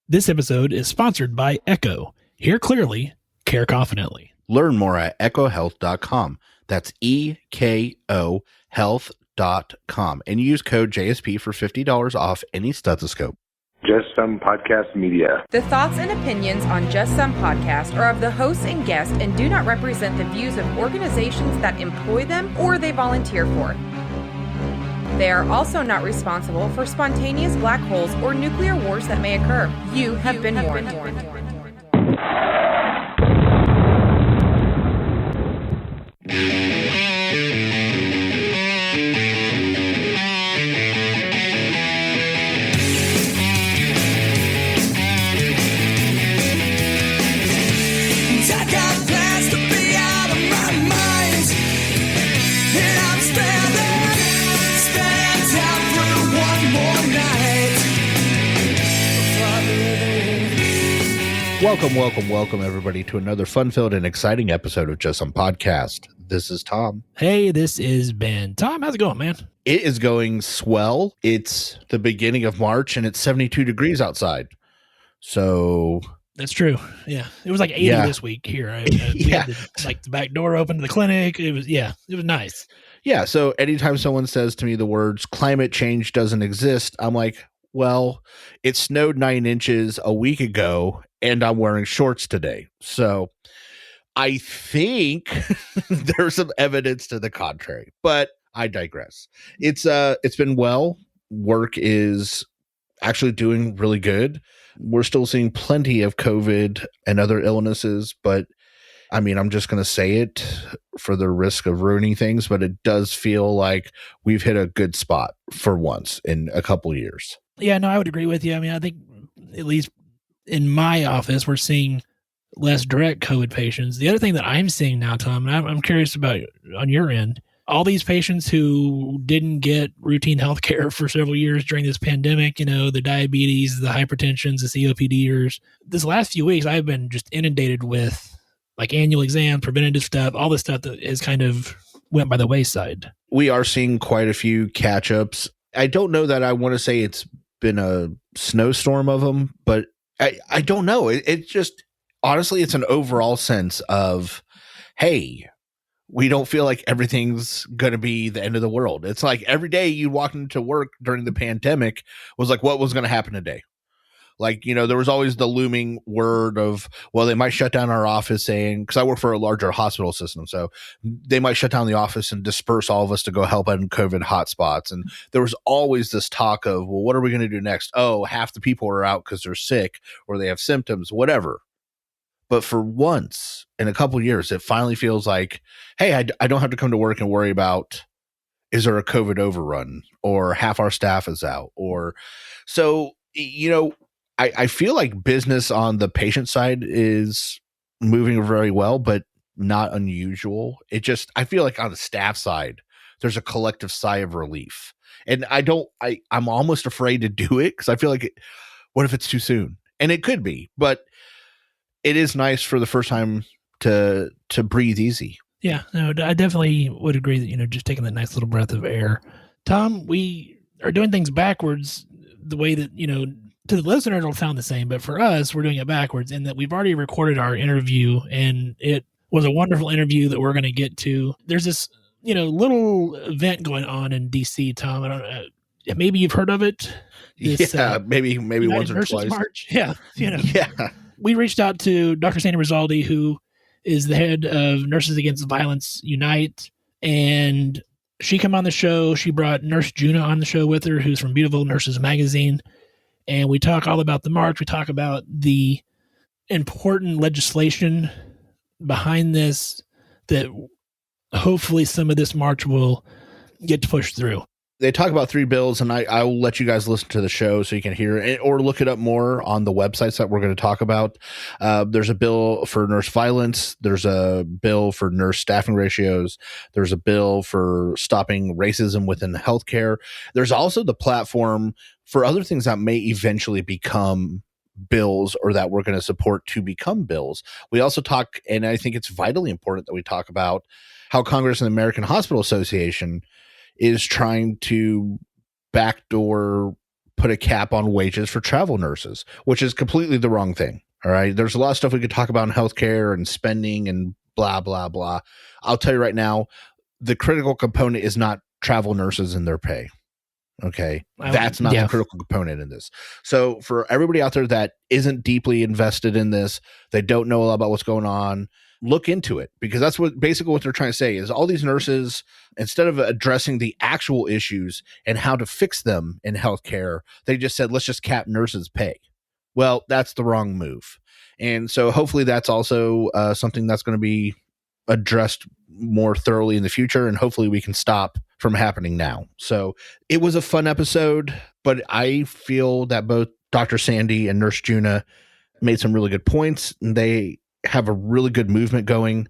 This episode is sponsored by Echo. Hear clearly, care confidently. Learn more at echohealth.com. That's EKO health.com. And use code JSP for $50 off any stethoscope. Just Some Podcast Media. The thoughts and opinions on Just Some Podcast are of the hosts and guests and do not represent the views of organizations that employ them or they volunteer for. They are also not responsible for spontaneous black holes or nuclear wars that may occur. You have been warned. Welcome, everybody, to another fun-filled and exciting episode of Just Some Podcast. This is Tom. Hey, this is Ben. Tom, how's it going, man? It is going swell. It's the beginning of March, and it's 72 degrees outside. So... That's true. Yeah. It was like 80 this week here. We had the back door open to the clinic. It was nice. Yeah. So anytime someone says to me the words climate change doesn't exist, I'm like, well, it snowed 9 inches a week ago and I'm wearing shorts today. So I think there's some evidence to the contrary, but I digress. It's been well. Work is actually doing really good. We're still seeing plenty of COVID and other illnesses, but I mean, I'm just going to say it for the risk of ruining things, but it does feel like we've hit a good spot for once in a couple of years. Yeah, no, I would agree with you. I mean, I think at least in my office, we're seeing less direct COVID patients. The other thing that I'm seeing now, Tom, and I'm curious about on your end, all these patients who didn't get routine health care for several years during this pandemic, the diabetes, the hypertensions, the COPDers. This last few weeks, I've been just inundated with like annual exams, preventative stuff, all this stuff that has kind of went by the wayside. We are seeing quite a few catch-ups. I don't know that I want to say it's been a snowstorm of them, but I don't know. It just, honestly, it's an overall sense of, hey, we don't feel like everything's going to be the end of the world. It's like every day you walk into work during the pandemic was like, what was going to happen today? Like, there was always the looming word of, well, they might shut down our office because I work for a larger hospital system. So they might shut down the office and disperse all of us to go help out in COVID hotspots. And there was always this talk of, well, what are we going to do next? Oh, half the people are out because they're sick or they have symptoms, whatever. But for once in a couple of years, it finally feels like, hey, I don't have to come to work and worry about, is there a COVID overrun or half our staff is out? Or so, I feel like business on the patient side is moving very well, but not unusual. I feel like on the staff side, there's a collective sigh of relief. And I'm almost afraid to do it because I feel like, what if it's too soon? And it could be, but it is nice for the first time to breathe easy. Yeah, no, I definitely would agree that, just taking that nice little breath of air. Tom, we are doing things backwards the way that, to the listener, it'll sound the same, but for us, we're doing it backwards in that we've already recorded our interview and it was a wonderful interview that we're going to get to. There's this, little event going on in DC, Tom. I don't know. Maybe you've heard of it. Maybe once or twice. March. Yeah. We reached out to Dr. Sandy Risoldi, who is the head of Nurses Against Violence Unite, and she came on the show. She brought Nurse Junia on the show with her, who's from Beautiful Nurses Magazine, and we talk all about the march. We talk about the important legislation behind this that hopefully some of this march will get to push through. They talk about 3 bills, and I'll let you guys listen to the show so you can hear it or look it up more on the websites that we're going to talk about. There's a bill for nurse violence. There's a bill for nurse staffing ratios. There's a bill for stopping racism within healthcare. There's also the platform for other things that may eventually become bills or that we're going to support to become bills. We also talk, and I think it's vitally important that we talk about how Congress and the American Hospital Association is trying to backdoor put a cap on wages for travel nurses, which is completely the wrong thing. All right. There's a lot of stuff we could talk about in healthcare and spending and blah, blah, blah. I'll tell you right now, the critical component is not travel nurses and their pay. Okay. That's not the critical component in this. So for everybody out there that isn't deeply invested in this, they don't know a lot about what's going on, look into it, because that's what basically what they're trying to say is all these nurses, instead of addressing the actual issues and how to fix them in healthcare, they just said, let's just cap nurses' pay. Well, that's the wrong move. And so hopefully that's also something that's going to be addressed more thoroughly in the future, and hopefully we can stop from happening now. So it was a fun episode, but I feel that both Dr. Sandy and Nurse Junia made some really good points, and they have a really good movement going,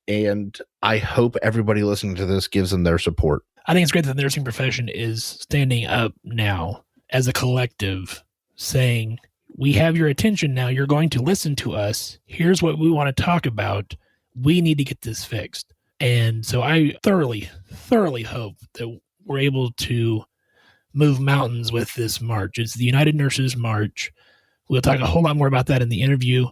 and I hope everybody listening to this gives them their support. I think it's great that the nursing profession is standing up now as a collective, saying, we have your attention now. You're going to listen to us. Here's what we want to talk about. We need to get this fixed. And so I thoroughly hope that we're able to move mountains with this march. It's the United Nurses March. We'll talk a whole lot more about that in the interview,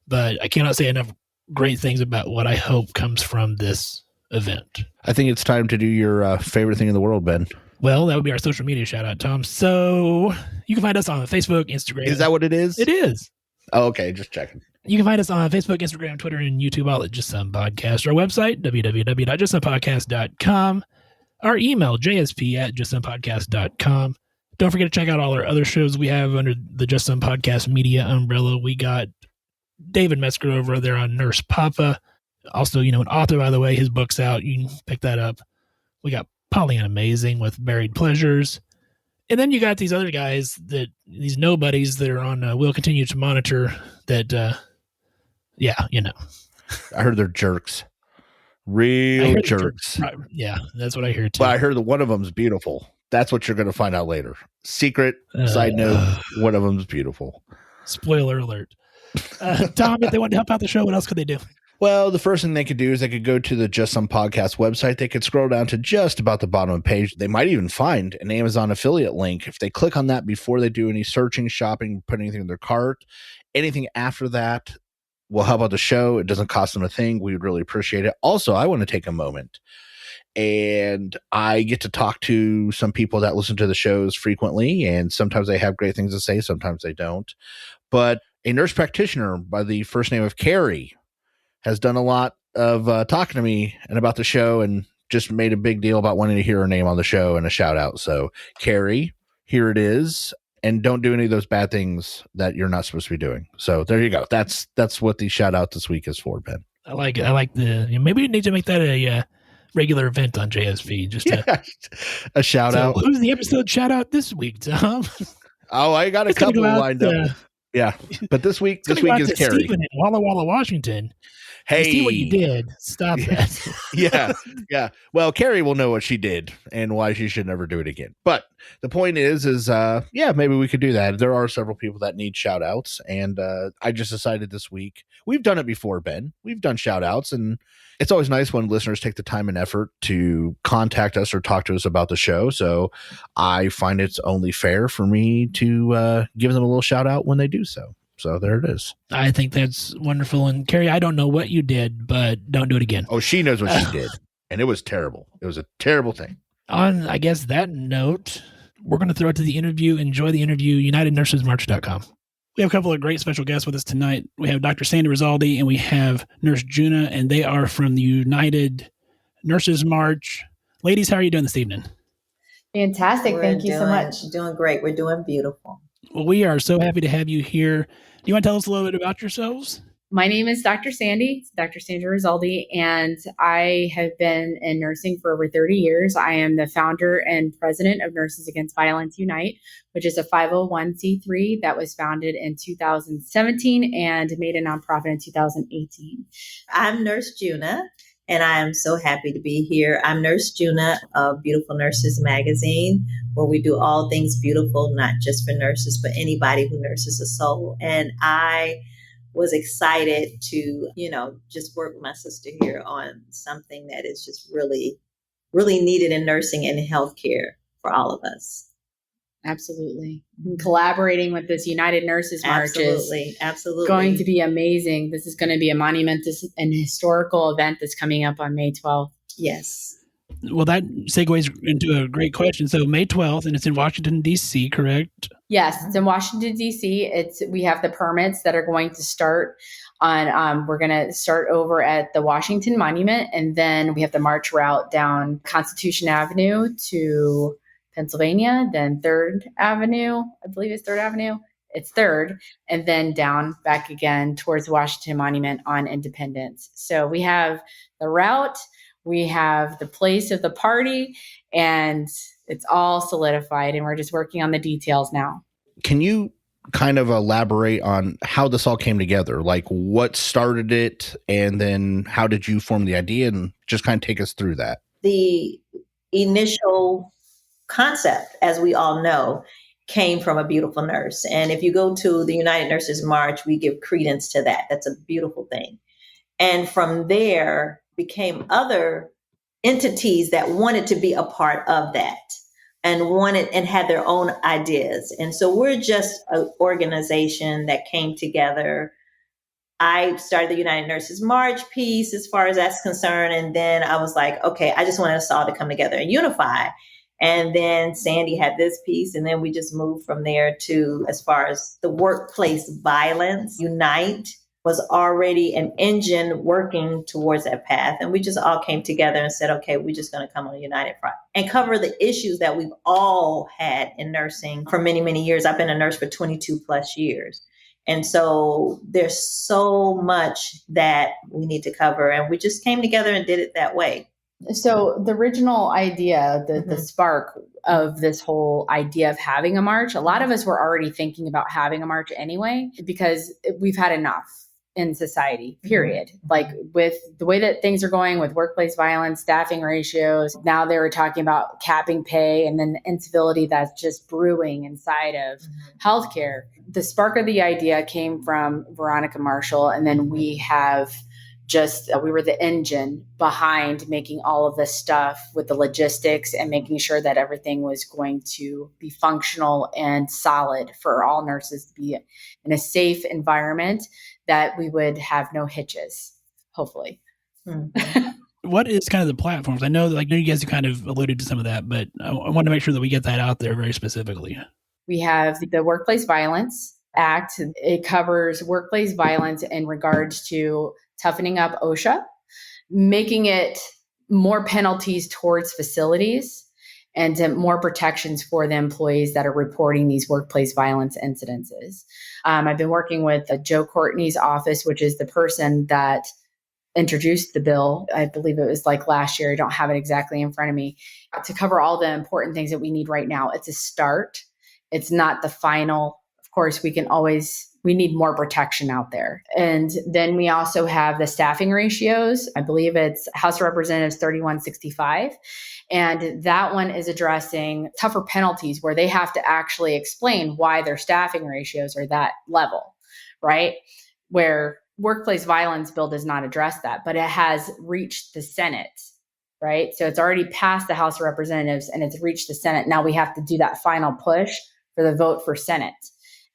but I cannot say enough great things about what I hope comes from this event. I think it's time to do your favorite thing in the world, Ben. Well, that would be our social media shout out, Tom. So you can find us on Facebook, Instagram. Is that what it is? It is. Oh, okay. Just checking. You can find us on Facebook, Instagram, Twitter, and YouTube, all at Just Some Podcast. Our website, www.justsomepodcast.com. Our email, jsp@justsomepodcast.com. Don't forget to check out all our other shows we have under the Just Some Podcast media umbrella. We got David Metzger over there on Nurse Papa. Also, an author, by the way. His book's out. You can pick that up. We got Pollyanna Amazing with Buried Pleasures. And then you got these other guys, these nobodies that are on We'll Continue to Monitor that, I heard they're jerks. Real jerks. Yeah, that's what I hear too. But I heard that one of them's beautiful. That's what you're going to find out later. Secret side note, one of them's beautiful. Spoiler alert. Tom, if they want to help out the show, what else could they do? Well, the first thing they could do is they could go to the Just Some Podcast website. They could scroll down to just about the bottom of the page. They might even find an Amazon affiliate link. If they click on that before they do any searching, shopping, put anything in their cart, anything after that will help out the show. It doesn't cost them a thing. We would really appreciate it. Also, I want to take a moment, and I get to talk to some people that listen to the shows frequently, and sometimes they have great things to say, sometimes they don't. But a nurse practitioner by the first name of Carrie has done a lot of talking to me and about the show, and just made a big deal about wanting to hear her name on the show and a shout out. So Carrie, here it is. And don't do any of those bad things that you're not supposed to be doing. So there you go. That's what the shout out this week is for, Ben. I like it. I like maybe we need to make that a regular event on JSP. Just a shout out. Who's the episode shout out this week, Tom? Oh, I got a couple lined up. Yeah, but this week is Carrie. Stephen in Walla Walla, Washington. Hey, see what you did. Stop that. Yeah. Well, Carrie will know what she did and why she should never do it again. But the point is maybe we could do that. There are several people that need shout outs, and I just decided this week. We've done it before, Ben. We've done shout outs, and it's always nice when listeners take the time and effort to contact us or talk to us about the show. So I find it's only fair for me to give them a little shout out when they do so. So there it is. I think that's wonderful. And Carrie, I don't know what you did, but don't do it again. Oh, she knows what she did. And it was terrible. It was a terrible thing. On, I guess, that note, we're going to throw it to the interview. Enjoy the interview. UnitedNursesMarch.com. We have a couple of great special guests with us tonight. We have Dr. Sandy Risoldi and we have Nurse Junia, and they are from the United Nurses March. Ladies, how are you doing this evening? Fantastic. Thank you so much. Doing great. We're doing beautiful. Well, we are so happy to have you here. Do you want to tell us a little bit about yourselves? My name is Dr. Sandy, Dr. Sandy Risoldi, and I have been in nursing for over 30 years. I am the founder and president of Nurses Against Violence Unite, which is a 501c3 that was founded in 2017 and made a nonprofit in 2018. I'm Nurse Junia, and I am so happy to be here. I'm Nurse Junia of Beautiful Nurses Magazine, where we do all things beautiful, not just for nurses, but anybody who nurses a soul. And I was excited to, just work with my sister here on something that is just really, really needed in nursing and healthcare for all of us. Absolutely. And collaborating with this United Nurses March is Absolutely. going to be amazing. This is going to be a monumentous and historical event that's coming up on May 12th. Yes. Well, that segues into a great question. So May 12th, and it's in Washington, D.C., correct? Yes, it's in Washington, D.C. We have the permits that are going to start on, we're going to start over at the Washington Monument, and then we have the march route down Constitution Avenue to Pennsylvania, then 3rd Avenue. I believe it's 3rd Avenue. It's 3rd, and then down back again towards the Washington Monument on Independence. So we have the route, we have the place of the party, and it's all solidified, and we're just working on the details now. Can you kind of elaborate on how this all came together? Like what started it, and then how did you form the idea, and just kind of take us through that? The initial concept, as we all know, came from a beautiful nurse. And if you go to the United Nurses March, we give credence to that. That's a beautiful thing. And from there became other entities that wanted to be a part of that and wanted and had their own ideas. And so we're just an organization that came together. I started the United Nurses March piece as far as that's concerned. And then I was like, okay, I just wanted us all to come together and unify. And then Sandy had this piece, and then we just moved from there to, as far as the workplace violence, Unite was already an engine working towards that path. And we just all came together and said, okay, we're just going to come on a united front and cover the issues that we've all had in nursing for many, many years. I've been a nurse for 22 plus years. And so there's so much that we need to cover. And we just came together and did it that way. So the original idea, the spark of this whole idea of having a march, a lot of us were already thinking about having a march anyway, because we've had enough in society, period. Like with the way that things are going with workplace violence, staffing ratios, now they were talking about capping pay, and then the incivility that's just brewing inside of healthcare. The spark of the idea came from Veronica Marshall, and then we were the engine behind making all of this stuff with the logistics and making sure that everything was going to be functional and solid for all nurses to be in a safe environment, that we would have no hitches, hopefully. What is kind of the platforms? I know you guys have kind of alluded to some of that, but I want to make sure that we get that out there very specifically. We have the Workplace Violence Act. It covers workplace violence in regards to toughening up OSHA, making it more penalties towards facilities, and more protections for the employees that are reporting these workplace violence incidences. I've been working with Joe Courtney's office, which is the person that introduced the bill. I believe it was like last year. I don't have it exactly in front of me, to cover all the important things that we need right now. It's a start. It's not the final. Of course, we need more protection out there. And then we also have the staffing ratios. I believe it's House of Representatives 3165. And that one is addressing tougher penalties where they have to actually explain why their staffing ratios are that level, right? Where workplace violence bill does not address that, but it has reached the Senate, right? So it's already passed the House of Representatives and it's reached the Senate. Now we have to do that final push for the vote for Senate.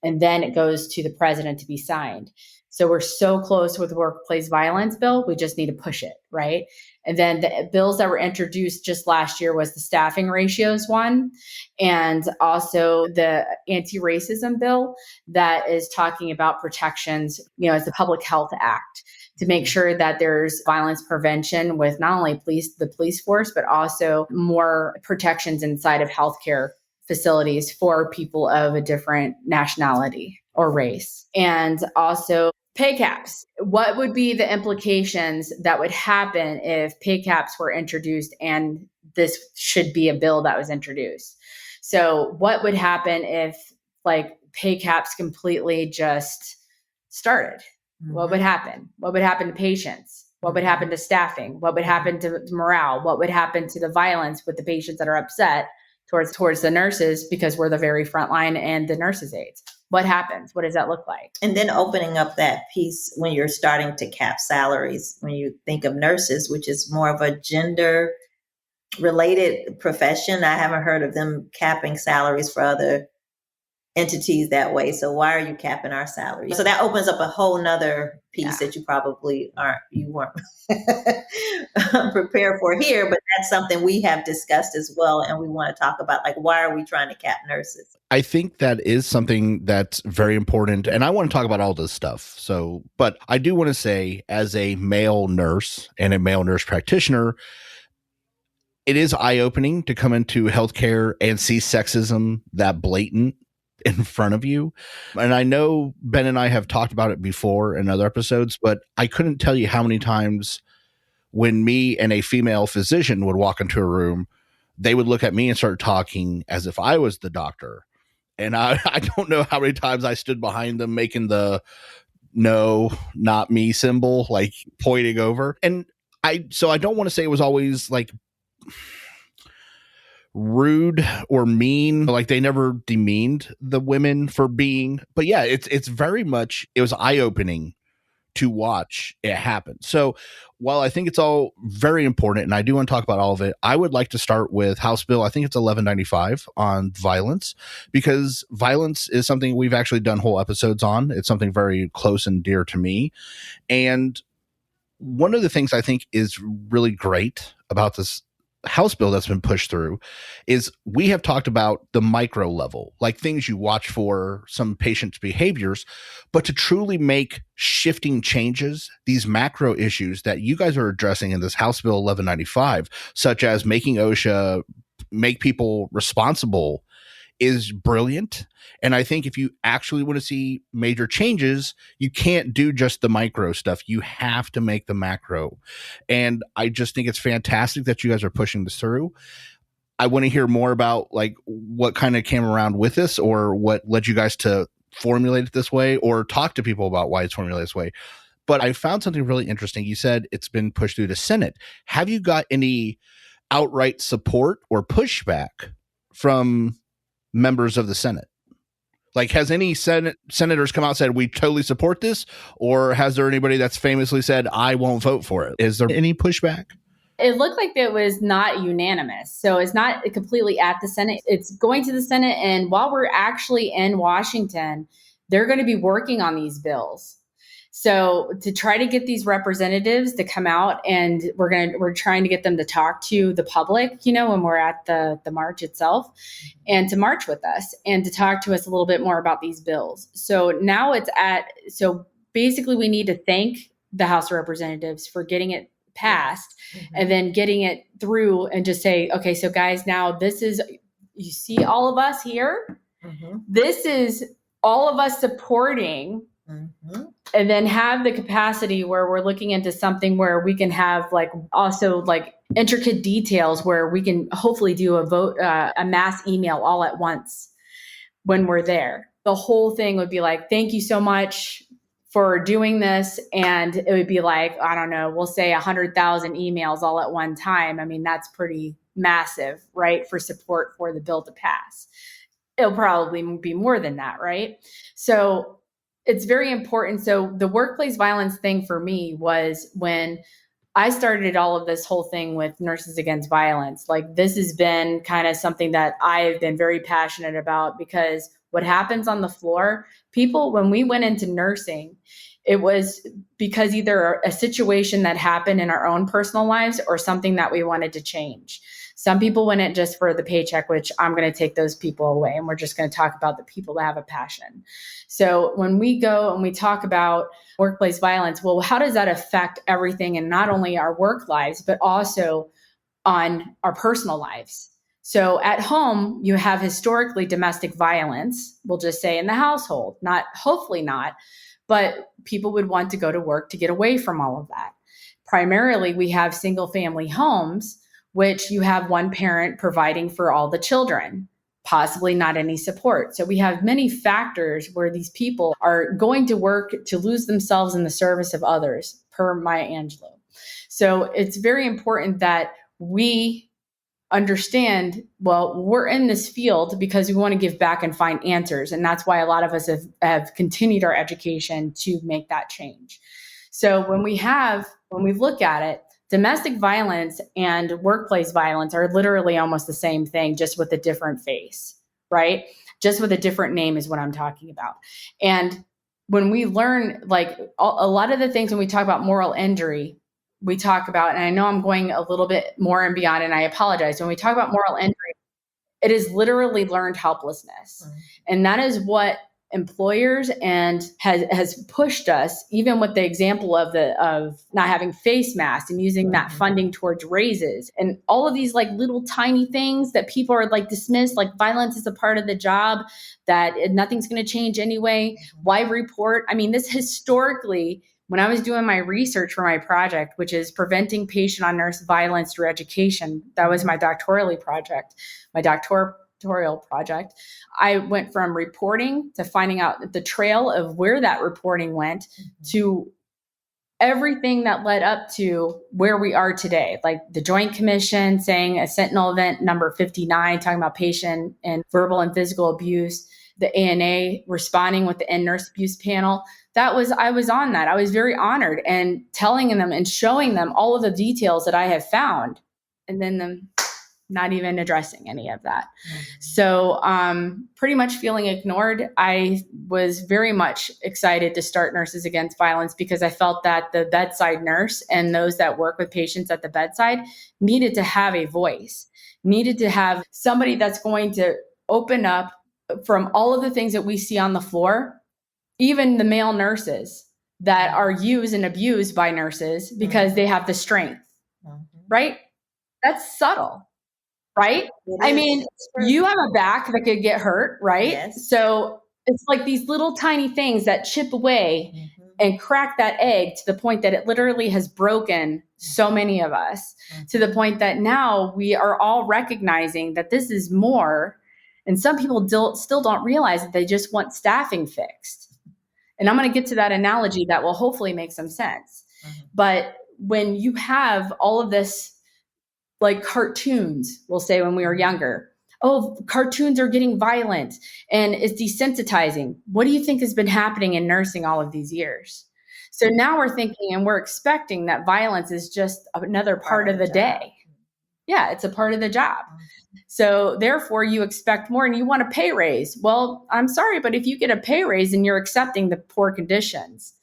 And then it goes to the president to be signed. So we're so close with the workplace violence bill, we just need to push it, right? And then the bills that were introduced just last year was the staffing ratios one, and also the anti-racism bill that is talking about protections, as the Public Health Act, to make sure that there's violence prevention with not only the police force, but also more protections inside of healthcare facilities for people of a different nationality or race. And also pay caps. What would be the implications that would happen if pay caps were introduced, and this should be a bill that was introduced? So what would happen if pay caps completely just started? What would happen? What would happen to patients? What would happen to staffing? What would happen to morale? What would happen to the violence with the patients that are upset towards the nurses, because we're the very front line, and the nurses' aides? What happens? What does that look like? And then opening up that piece when you're starting to cap salaries, when you think of nurses, which is more of a gender related profession. I haven't heard of them capping salaries for other entities that way. So why are you capping our salaries? So that opens up a whole nother piece that you probably weren't prepared for here, but that's something we have discussed as well. And we want to talk about, like, why are we trying to cap nurses? I think that is something that's very important. And I want to talk about all this stuff. So, but I do want to say, as a male nurse and a male nurse practitioner, it is eye-opening to come into healthcare and see sexism that blatant in front of you. And I know Ben and I have talked about it before in other episodes, but I couldn't tell you how many times when me and a female physician would walk into a room, they would look at me and start talking as if I was the doctor. And I don't know how many times I stood behind them making the no, not me symbol, like pointing over. And I don't want to say it was always like rude or mean, like they never demeaned the women for being, but yeah, it's very much, it was eye-opening to watch it happen. So while I think it's all very important and I do want to talk about all of it, I would like to start with House Bill, I think it's 1195 on violence, because violence is something we've actually done whole episodes on. It's something very close and dear to me. And one of the things I think is really great about this House bill that's been pushed through is we have talked about the micro level, like things you watch for some patients' behaviors, but to truly make shifting changes, these macro issues that you guys are addressing in this House Bill 1195, such as making OSHA make people responsible, is brilliant. And I think if you actually want to see major changes, you can't do just the micro stuff. You have to make the macro. And I just think it's fantastic that you guys are pushing this through. I want to hear more about like what kind of came around with this, or what led you guys to formulate it this way, or talk to people about why it's formulated this way. But I found something really interesting. You said it's been pushed through the Senate. Have you got any outright support or pushback from members of the Senate? Like, has any senators come out and said, we totally support this? Or has there anybody that's famously said, I won't vote for it? Is there any pushback? It looked like it was not unanimous. So it's not completely at the Senate. It's going to the Senate. And while we're actually in Washington, they're going to be working on these bills. So to try to get these representatives to come out, and we're trying to get them to talk to the public, when we're at the march itself, and to march with us and to talk to us a little bit more about these bills. So now so basically we need to thank the House of Representatives for getting it passed, and then getting it through, and just say, okay, so guys, now this is, you see all of us here. This is all of us supporting. And then have the capacity where we're looking into something where we can have also intricate details where we can hopefully do a mass email all at once when we're there. The whole thing would be like, thank you so much for doing this. And it would be like, I don't know, we'll say 100,000 emails all at one time. I mean, that's pretty massive, right? For support for the bill to pass. It'll probably be more than that, right? So it's very important. So the workplace violence thing for me was when I started all of this whole thing with Nurses Against Violence. Like, this has been kind of something that I've been very passionate about, because what happens on the floor, people, when we went into nursing, it was because either a situation that happened in our own personal lives or something that we wanted to change. Some people went in just for the paycheck, which I'm going to take those people away. And we're just going to talk about the people that have a passion. So when we go and we talk about workplace violence, well, how does that affect everything, and not only our work lives, but also on our personal lives? So at home, you have historically domestic violence, we'll just say in the household, hopefully not, but people would want to go to work to get away from all of that. Primarily, we have single family homes, which you have one parent providing for all the children, possibly not any support. So we have many factors where these people are going to work to lose themselves in the service of others, per Maya Angelou. So it's very important that we understand, well, we're in this field because we want to give back and find answers. And that's why a lot of us have continued our education to make that change. So when we look at it, Domestic violence and workplace violence are literally almost the same thing, just with a different face, right? Just with a different name is what I'm talking about. And when we learn, like a lot of the things when we talk about moral injury, we talk about, and I know I'm going a little bit more and beyond, and I apologize. When we talk about moral injury, it is literally learned helplessness. Mm-hmm. And that is what employers and has pushed us, even with the example of not having face masks and using that funding towards raises and all of these like little tiny things that people are like dismissed, like violence is a part of the job, that nothing's going to change anyway. Why report? I mean, this historically, when I was doing my research for my project, which is preventing patient on nurse violence through education, that was my doctoral project, I went from reporting to finding out the trail of where that reporting went to everything that led up to where we are today, like the Joint Commission saying a Sentinel event number 59, talking about patient and verbal and physical abuse, the ANA responding with the End Nurse Abuse Panel. I was on that. I was very honored and telling them and showing them all of the details that I have found, and then them not even addressing any of that. Mm-hmm. So pretty much feeling ignored. I was very much excited to start Nurses Against Violence because I felt that the bedside nurse and those that work with patients at the bedside needed to have a voice, needed to have somebody that's going to open up from all of the things that we see on the floor, even the male nurses that are used and abused by nurses because they have the strength, right? That's subtle. Right? I mean, you have a back that could get hurt, right? Yes. So it's like these little tiny things that chip away and crack that egg to the point that it literally has broken so many of us, to the point that now we are all recognizing that this is more. And some people still don't realize that they just want staffing fixed. And I'm going to get to that analogy that will hopefully make some sense. But when you have all of this, like cartoons, we'll say when we were younger, oh, cartoons are getting violent and it's desensitizing. What do you think has been happening in nursing all of these years? So now we're thinking and we're expecting that violence is just another part of the day. Yeah, it's a part of the job. So therefore you expect more and you want a pay raise. Well, I'm sorry, but if you get a pay raise and you're accepting the poor conditions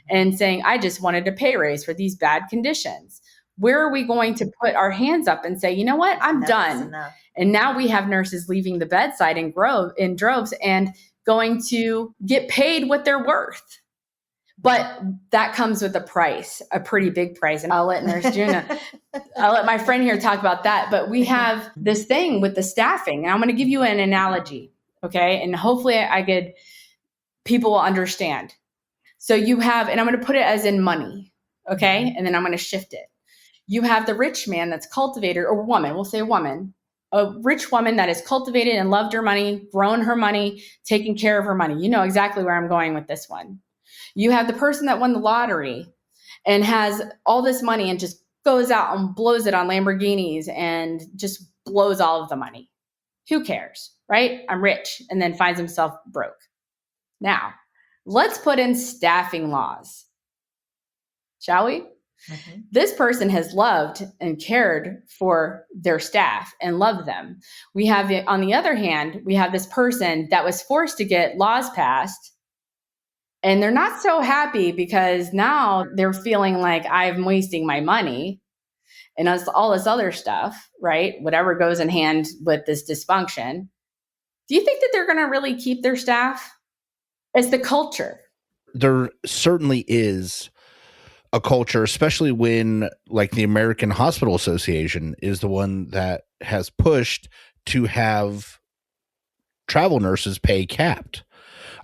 and saying, I just wanted a pay raise for these bad conditions, where are we going to put our hands up and say, you know what, I'm done. And now we have nurses leaving the bedside in droves and going to get paid what they're worth. But that comes with a price, a pretty big price. And I'll let Nurse Junia, I'll let my friend here talk about that. But we have this thing with the staffing. And I'm going to give you an analogy, okay? And hopefully people will understand. So you have, and I'm going to put it as in money, okay? And then I'm going to shift it. You have the rich man that's cultivated, or woman, we'll say woman, a rich woman that has cultivated and loved her money, grown her money, taken care of her money. You know exactly where I'm going with this one. You have the person that won the lottery and has all this money and just goes out and blows it on Lamborghinis and just blows all of the money. Who cares, right? I'm rich, and then finds himself broke. Now, let's put in staffing laws, shall we? This person has loved and cared for their staff and loved them. We have, on the other hand, we have this person that was forced to get laws passed, and they're not so happy because now they're feeling like I'm wasting my money and all this other stuff, right? Whatever goes in hand with this dysfunction. Do you think that they're going to really keep their staff? It's the culture. There certainly is a culture, especially when like the American Hospital Association is the one that has pushed to have travel nurses pay capped.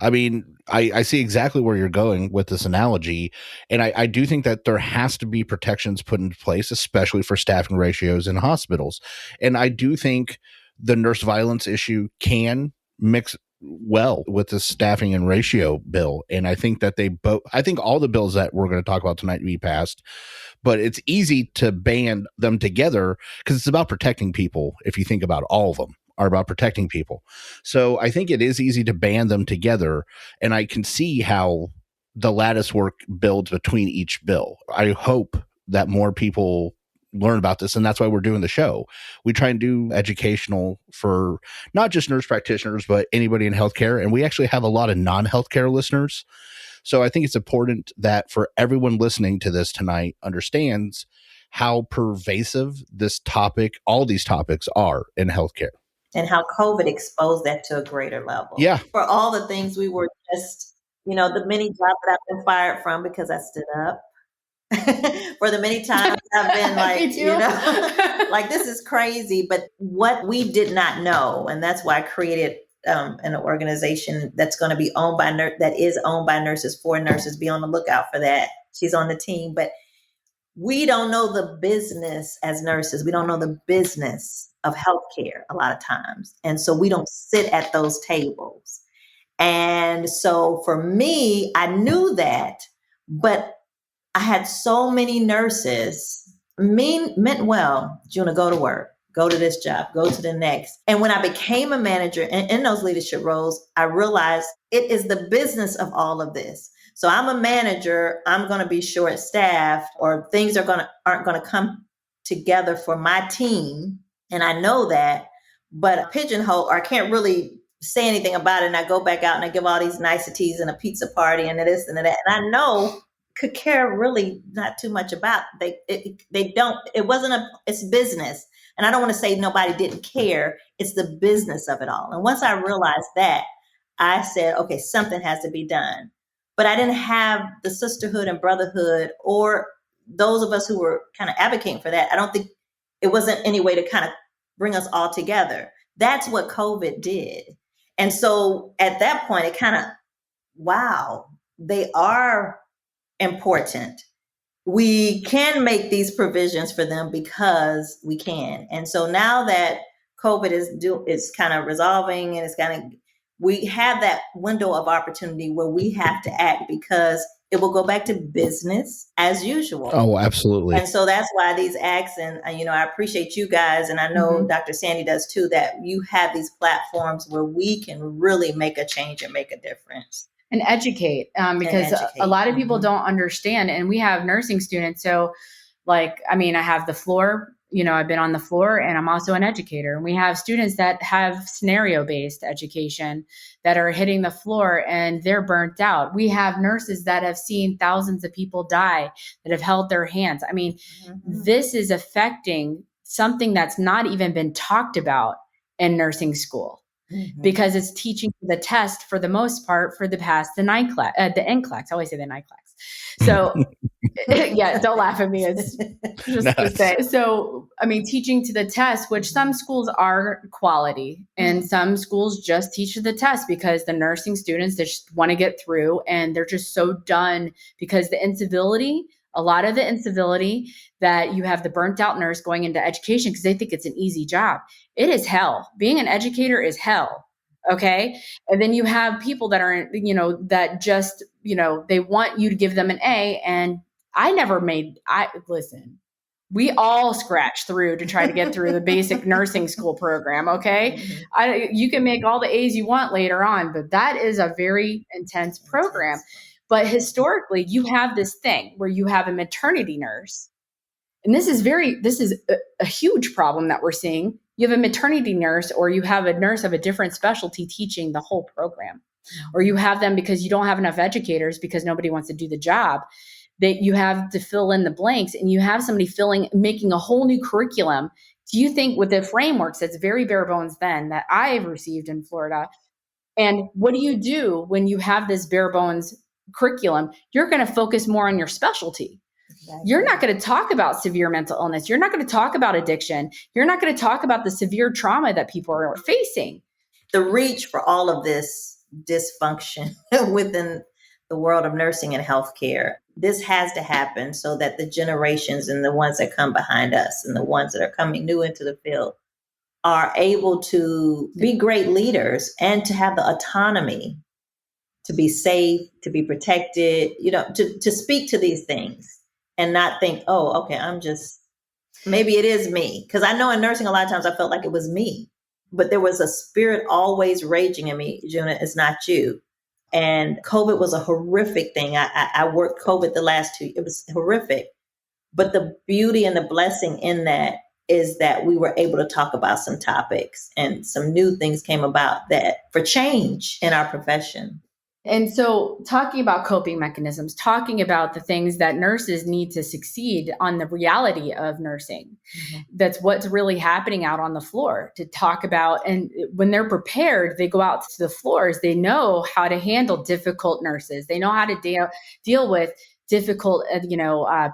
I mean, I see exactly where you're going with this analogy. And I do think that there has to be protections put into place, especially for staffing ratios in hospitals. And I do think the nurse violence issue can mix well with the staffing and ratio bill. And I think that I think all the bills that we're going to talk about tonight be passed, but it's easy to band them together because it's about protecting people. If you think about all of them are about protecting people. So I think it is easy to band them together. And I can see how the lattice work builds between each bill. I hope that more people learn about this. And that's why we're doing the show. We try and do educational for not just nurse practitioners, but anybody in healthcare. And we actually have a lot of non-healthcare listeners. So I think it's important that for everyone listening to this tonight understands how pervasive this topic, all these topics are in healthcare. And how COVID exposed that to a greater level. Yeah. For all the things we were just, the many jobs that I've been fired from because I stood up. For the many times I've been like, like this is crazy. But what we did not know, and that's why I created an organization that's going to be owned by that is owned by nurses for nurses. Be on the lookout for that. She's on the team, but we don't know the business as nurses. We don't know the business of healthcare a lot of times, and so we don't sit at those tables. And so for me, I knew that, but I had so many nurses meant well, Junia, go to work, go to this job, go to the next. And when I became a manager in those leadership roles, I realized it is the business of all of this. So I'm a manager, I'm going to be short staffed, or things aren't going to come together for my team. And I know that, but pigeonhole, or I can't really say anything about it. And I go back out and I give all these niceties and a pizza party and this and that. And I know could care really not too much about. They don't, it's business. And I don't want to say nobody didn't care. It's the business of it all. And once I realized that, I said, okay, something has to be done. But I didn't have the sisterhood and brotherhood or those of us who were kind of advocating for that. I don't think it wasn't any way to kind of bring us all together. That's what COVID did. And so at that point, it kind of, wow, they are important. We can make these provisions for them because we can. And so now that COVID is kind of resolving and we have that window of opportunity where we have to act because it will go back to business as usual. Oh, absolutely. And so that's why these acts, and I appreciate you guys, and I know Dr. Sandy does too, that you have these platforms where we can really make a change and make a difference. And educate, because a lot of people don't understand, and we have nursing students. So I have the floor, I've been on the floor, and I'm also an educator. And we have students that have scenario-based education that are hitting the floor and they're burnt out. We have nurses that have seen thousands of people die that have held their hands. I mean, this is affecting something that's not even been talked about in nursing school. Because it's teaching the test for the most part for the NCLEX. I always say the NCLEX. So yeah, don't laugh at me. It's just to say. So, teaching to the test, which some schools are quality and some schools just teach to the test because the nursing students just want to get through and they're just so done because a lot of the incivility that you have the burnt out nurse going into education because they think it's an easy job. It is hell. Being an educator is hell. Okay. And then you have people that are, that just, they want you to give them an A. And listen, we all scratch through to try to get through the basic nursing school program. Okay. You can make all the A's you want later on, but that is a very intense program. But historically, you have this thing where you have a maternity nurse. And this is a huge problem that we're seeing. You have a maternity nurse or you have a nurse of a different specialty teaching the whole program. Or you have them because you don't have enough educators because nobody wants to do the job. That you have to fill in the blanks and you have somebody making a whole new curriculum. Do you think with the frameworks that's very bare bones then that I've received in Florida? And what do you do when you have this bare bones curriculum? You're going to focus more on your specialty. Exactly. You're not going to talk about severe mental illness. You're not going to talk about addiction. You're not going to talk about the severe trauma that people are facing. The reach for all of this dysfunction within the world of nursing and healthcare, this has to happen so that the generations and the ones that come behind us and the ones that are coming new into the field are able to be great leaders and to have the autonomy to be safe, to be protected, to speak to these things and not think, oh, okay, maybe it is me. Because I know in nursing, a lot of times I felt like it was me, but there was a spirit always raging in me, Junia, it's not you. And COVID was a horrific thing. I worked COVID the last 2 years. It was horrific. But the beauty and the blessing in that is that we were able to talk about some topics and some new things came about that for change in our profession. And so talking about coping mechanisms, talking about the things that nurses need to succeed on the reality of nursing, that's what's really happening out on the floor to talk about. And when they're prepared, they go out to the floors, they know how to handle difficult nurses. They know how to deal with difficult,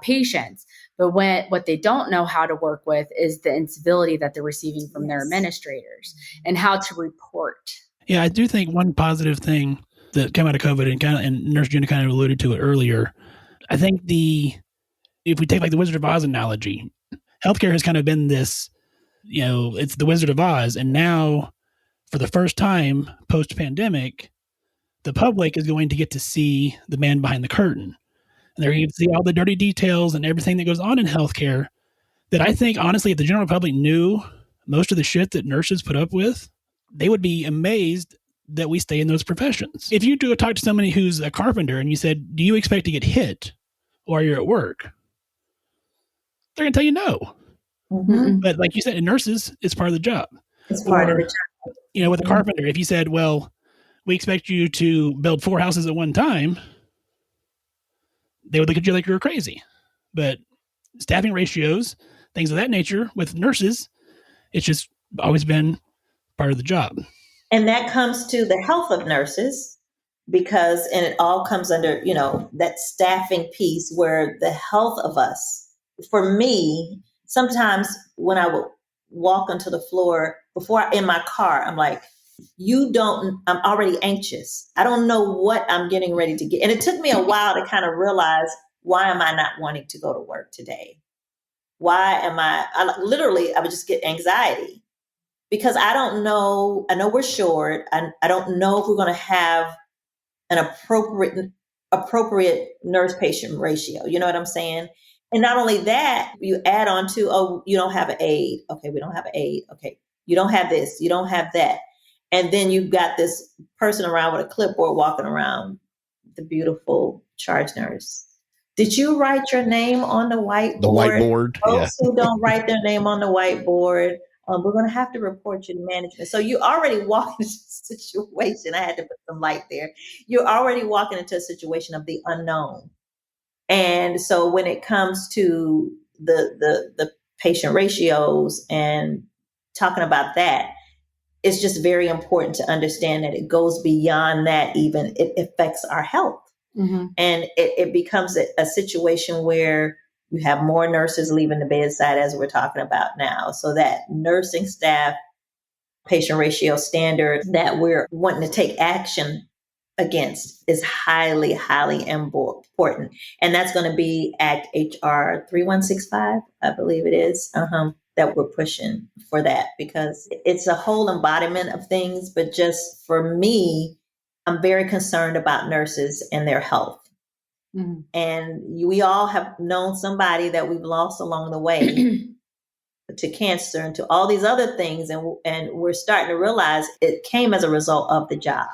patients. But what they don't know how to work with is the incivility that they're receiving from their administrators and how to report. Yeah, I do think one positive thing that came out of COVID and Nurse Junia kind of alluded to it earlier. I think if we take like the Wizard of Oz analogy, healthcare has kind of been this, it's the Wizard of Oz. And now for the first time post-pandemic, the public is going to get to see the man behind the curtain. And they're going to see all the dirty details and everything that goes on in healthcare that I think, honestly, if the general public knew most of the shit that nurses put up with, they would be amazed that we stay in those professions. If you do talk to somebody who's a carpenter and you said, do you expect to get hit while you're at work? They're going to tell you no. Mm-hmm. But like you said, in nurses, it's part of the job. It's part of the job. With a carpenter, if you said, well, we expect you to build 4 houses at one time, they would look at you like you were crazy. But staffing ratios, things of that nature with nurses, it's just always been part of the job. And that comes to the health of nurses and it all comes under, that staffing piece where the health of us, for me, sometimes when I would walk onto the floor in my car, I'm like, I'm already anxious. I don't know what I'm getting ready to get. And it took me a while to kind of realize, why am I not wanting to go to work today? Why am I would just get anxiety. Because I don't know, I know we're short. I don't know if we're going to have an appropriate nurse-patient ratio. You know what I'm saying? And not only that, you add on to, you don't have an aide. Okay, we don't have an aide. Okay, you don't have this, you don't have that. And then you've got this person around with a clipboard walking around, the beautiful charge nurse. Did you write your name on the whiteboard? The whiteboard, Folks who don't write their name on the whiteboard, we're going to have to report you to management. So you already walk into a situation. I had to put some light there. You're already walking into a situation of the unknown. And so when it comes to the patient ratios and talking about that, it's just very important to understand that it goes beyond that. Even it affects our health. Mm-hmm. And it becomes a situation where you have more nurses leaving the bedside, as we're talking about now. So that nursing staff patient ratio standard that we're wanting to take action against is highly, highly important. And that's going to be Act HR 3165, I believe it is, that we're pushing for that, because it's a whole embodiment of things. But just for me, I'm very concerned about nurses and their health. Mm-hmm. And we all have known somebody that we've lost along the way to cancer and to all these other things. And we're starting to realize it came as a result of the job.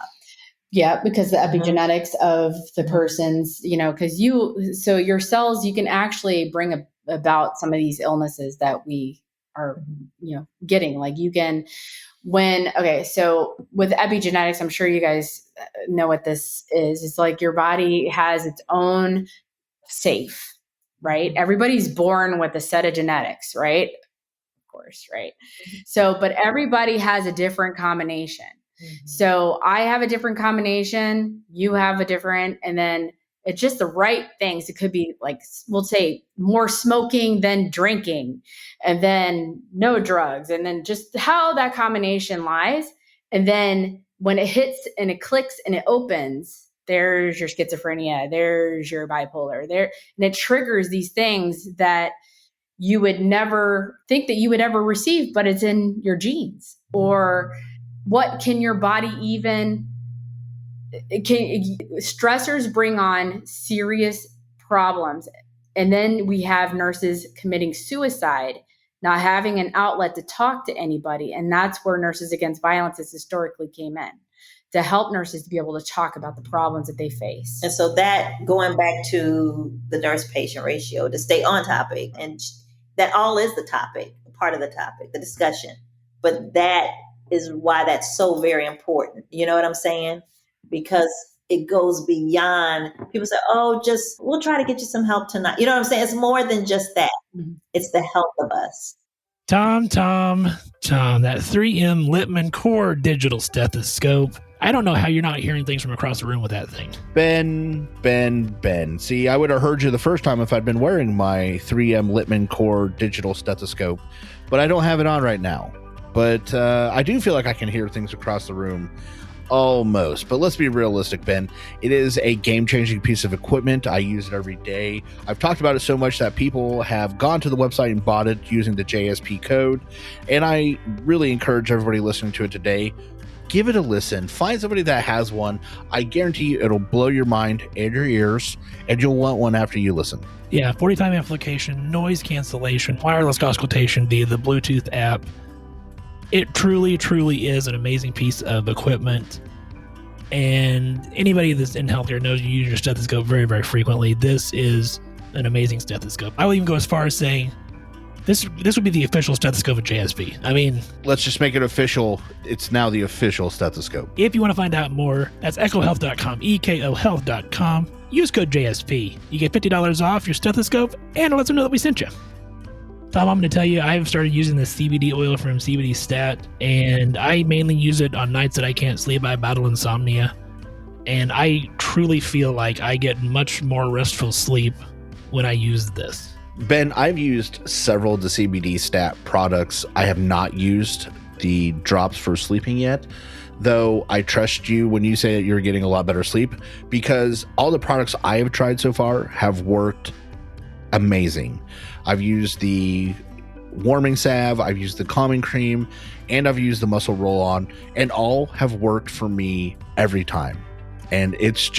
Yeah, because the epigenetics of the person's, because your cells, you can actually bring about some of these illnesses that we are, getting. Like you can, so with epigenetics, I'm sure you guys know what this is. It's like your body has its own safe, right? Everybody's born with a set of genetics, right? Of course, right? So, but everybody has a different combination. Mm-hmm. So I have a different combination, you have a different, and then it's just the right things. It could be like, we'll say more smoking than drinking, and then no drugs, and then just how that combination lies. And then when it hits and it clicks and it opens, there's your schizophrenia, there's your bipolar there. And it triggers these things that you would never think that you would ever receive, but it's in your genes. Or what can your body stressors bring on serious problems. And then we have nurses committing suicide, not having an outlet to talk to anybody. And that's where Nurses Against Violence has historically came in, to help nurses to be able to talk about the problems that they face. And so that, going back to the nurse-patient ratio, to stay on topic, and that all is the topic, part of the topic, the discussion. But that is why that's so very important. You know what I'm saying? Because it goes beyond, people say, oh, we'll try to get you some help tonight. You know what I'm saying? It's more than just that. Mm-hmm. It's the health of us. Tom, that 3M Littman Core digital stethoscope. I don't know how you're not hearing things from across the room with that thing. Ben. See, I would have heard you the first time if I'd been wearing my 3M Littman Core digital stethoscope, but I don't have it on right now. But I do feel like I can hear things across the room. Almost. But let's be realistic, Ben. It is a game-changing piece of equipment. I use it every day. I've talked about it so much that people have gone to the website and bought it using the JSP code. And I really encourage everybody listening to it today, give it a listen. Find somebody that has one. I guarantee you it'll blow your mind and your ears, and you'll want one after you listen. Yeah, 40-time amplification, noise cancellation, wireless auscultation via the Bluetooth app. It truly, truly is an amazing piece of equipment. And anybody that's in healthcare knows you use your stethoscope very, very frequently. This is an amazing stethoscope. I would even go as far as saying this would be the official stethoscope of JSP. I mean, let's just make it official. It's now the official stethoscope. If you want to find out more, that's ecohealth.com, ekohealth.com. Use code JSP. You get $50 off your stethoscope, and it lets them know that we sent you. Tom, I'm going to tell you, I've started using the CBD oil from CBD Stat, and I mainly use it on nights that I can't sleep. I battle insomnia, and I truly feel like I get much more restful sleep when I use this. Ben, I've used several of the CBD Stat products. I have not used the drops for sleeping yet, though I trust you when you say that you're getting a lot better sleep, because all the products I have tried so far have worked amazing. I've used the warming salve, I've used the calming cream, and I've used the muscle roll-on, and all have worked for me every time. And it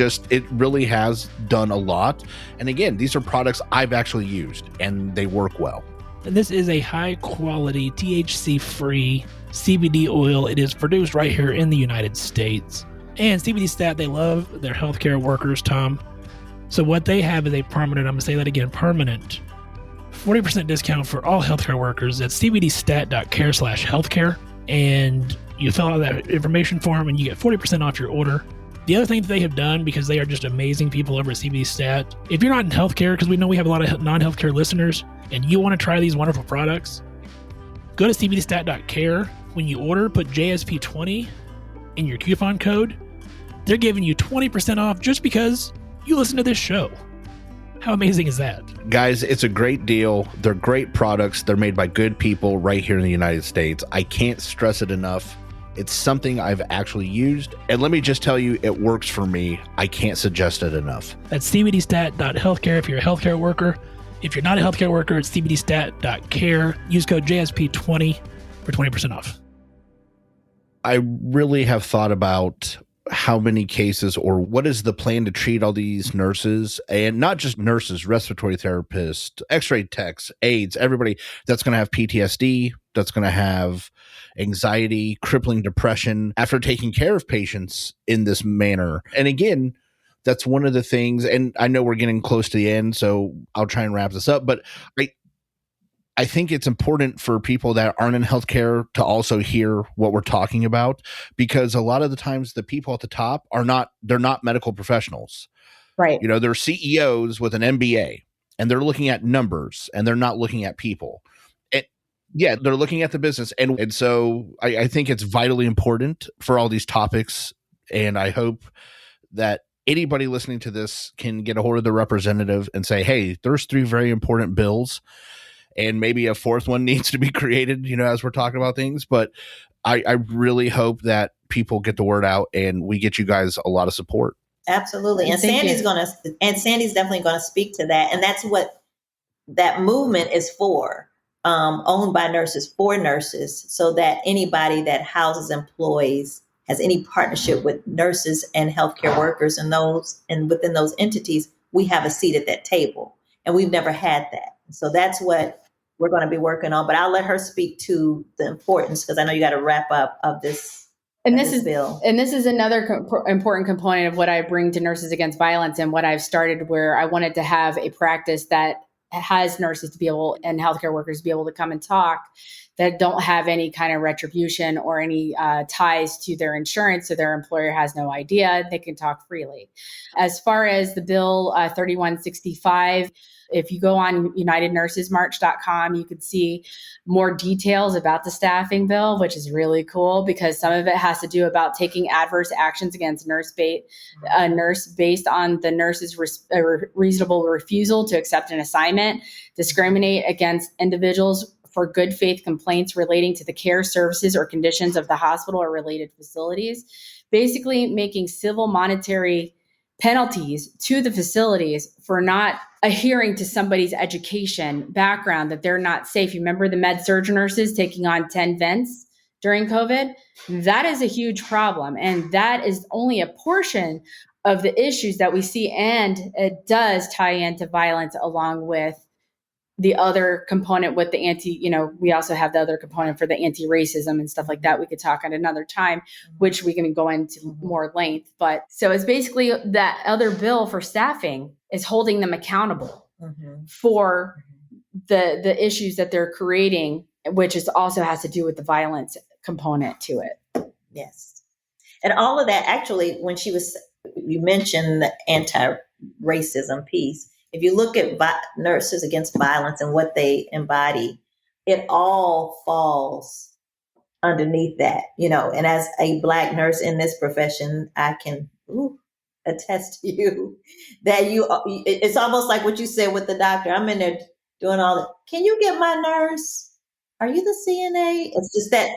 really has done a lot. And again, these are products I've actually used, and they work well. And this is a high-quality, THC-free CBD oil. It is produced right here in the United States. And CBD Stat, they love their healthcare workers, Tom. So what they have is a permanent, I'm going to say that again, permanent 40% discount for all healthcare workers at cbdstat.care/healthcare. And you fill out that information form and you get 40% off your order. The other thing that they have done, because they are just amazing people over at CBD Stat, if you're not in healthcare, because we know we have a lot of non-healthcare listeners, and you want to try these wonderful products, go to cbdstat.care. When you order, put JSP20 in your coupon code. They're giving you 20% off just because you listen to this show. How amazing is that? Guys, it's a great deal. They're great products. They're made by good people right here in the United States. I can't stress it enough. It's something I've actually used. And let me just tell you, it works for me. I can't suggest it enough. That's cbdstat.healthcare if you're a healthcare worker. If you're not a healthcare worker, it's cbdstat.care. Use code JSP20 for 20% off. I really have thought about how many cases or what is the plan to treat all these nurses, and not just nurses, respiratory therapists, x-ray techs, aides, everybody that's going to have PTSD, that's going to have anxiety, crippling depression after taking care of patients in this manner. And again, that's one of the things, and I know we're getting close to the end, so I'll try and wrap this up, but I think it's important for people that aren't in healthcare to also hear what we're talking about, because a lot of the times the people at the top they're not medical professionals. Right. You know, they're CEOs with an MBA, and they're looking at numbers and they're not looking at people. Yeah, they're looking at the business. And so I think it's vitally important for all these topics. And I hope that anybody listening to this can get a hold of the representative and say, hey, there's 3 very important bills. And maybe a 4th one needs to be created, you know, as we're talking about things. But I really hope that people get the word out and we get you guys a lot of support. Absolutely. And Sandy's definitely going to speak to that. And that's what that movement is for, owned by nurses, for nurses, so that anybody that houses employees, has any partnership with nurses and healthcare workers and within those entities, we have a seat at that table. And we've never had that. So that's what we're going to be working on. But I'll let her speak to the importance, because I know you got to wrap up, of this And of this is bill. And this is another important component of what I bring to Nurses Against Violence, and what I've started, where I wanted to have a practice that has nurses to be able, and healthcare workers to be able to come and talk, that don't have any kind of retribution or any ties to their insurance, so their employer has no idea. They can talk freely. As far as the bill 3165, if you go on UnitedNursesMarch.com, you could see more details about the staffing bill, which is really cool, because some of it has to do about taking adverse actions against a nurse based on the nurse's reasonable refusal to accept an assignment, discriminate against individuals for good faith complaints relating to the care, services, or conditions of the hospital or related facilities, basically making civil monetary penalties to the facilities for not adhering to somebody's education background, that they're not safe. You remember the med surg nurses taking on 10 vents during COVID? That is a huge problem. And that is only a portion of the issues that we see. And it does tie into violence, along with the other component with the we also have the other component for the anti-racism and stuff like that. We could talk at another time, which we can go into more length. But so it's basically that other bill for staffing is holding them accountable for the issues that they're creating, which is also has to do with the violence component to it. Yes. And all of that, actually, when you mentioned the anti-racism piece, if you look at Nurses Against Violence and what they embody, it all falls underneath that, and as a Black nurse in this profession, I can attest to you that it's almost like what you said with the doctor. I'm in there doing all that. Can you get my nurse? Are you the CNA? It's just that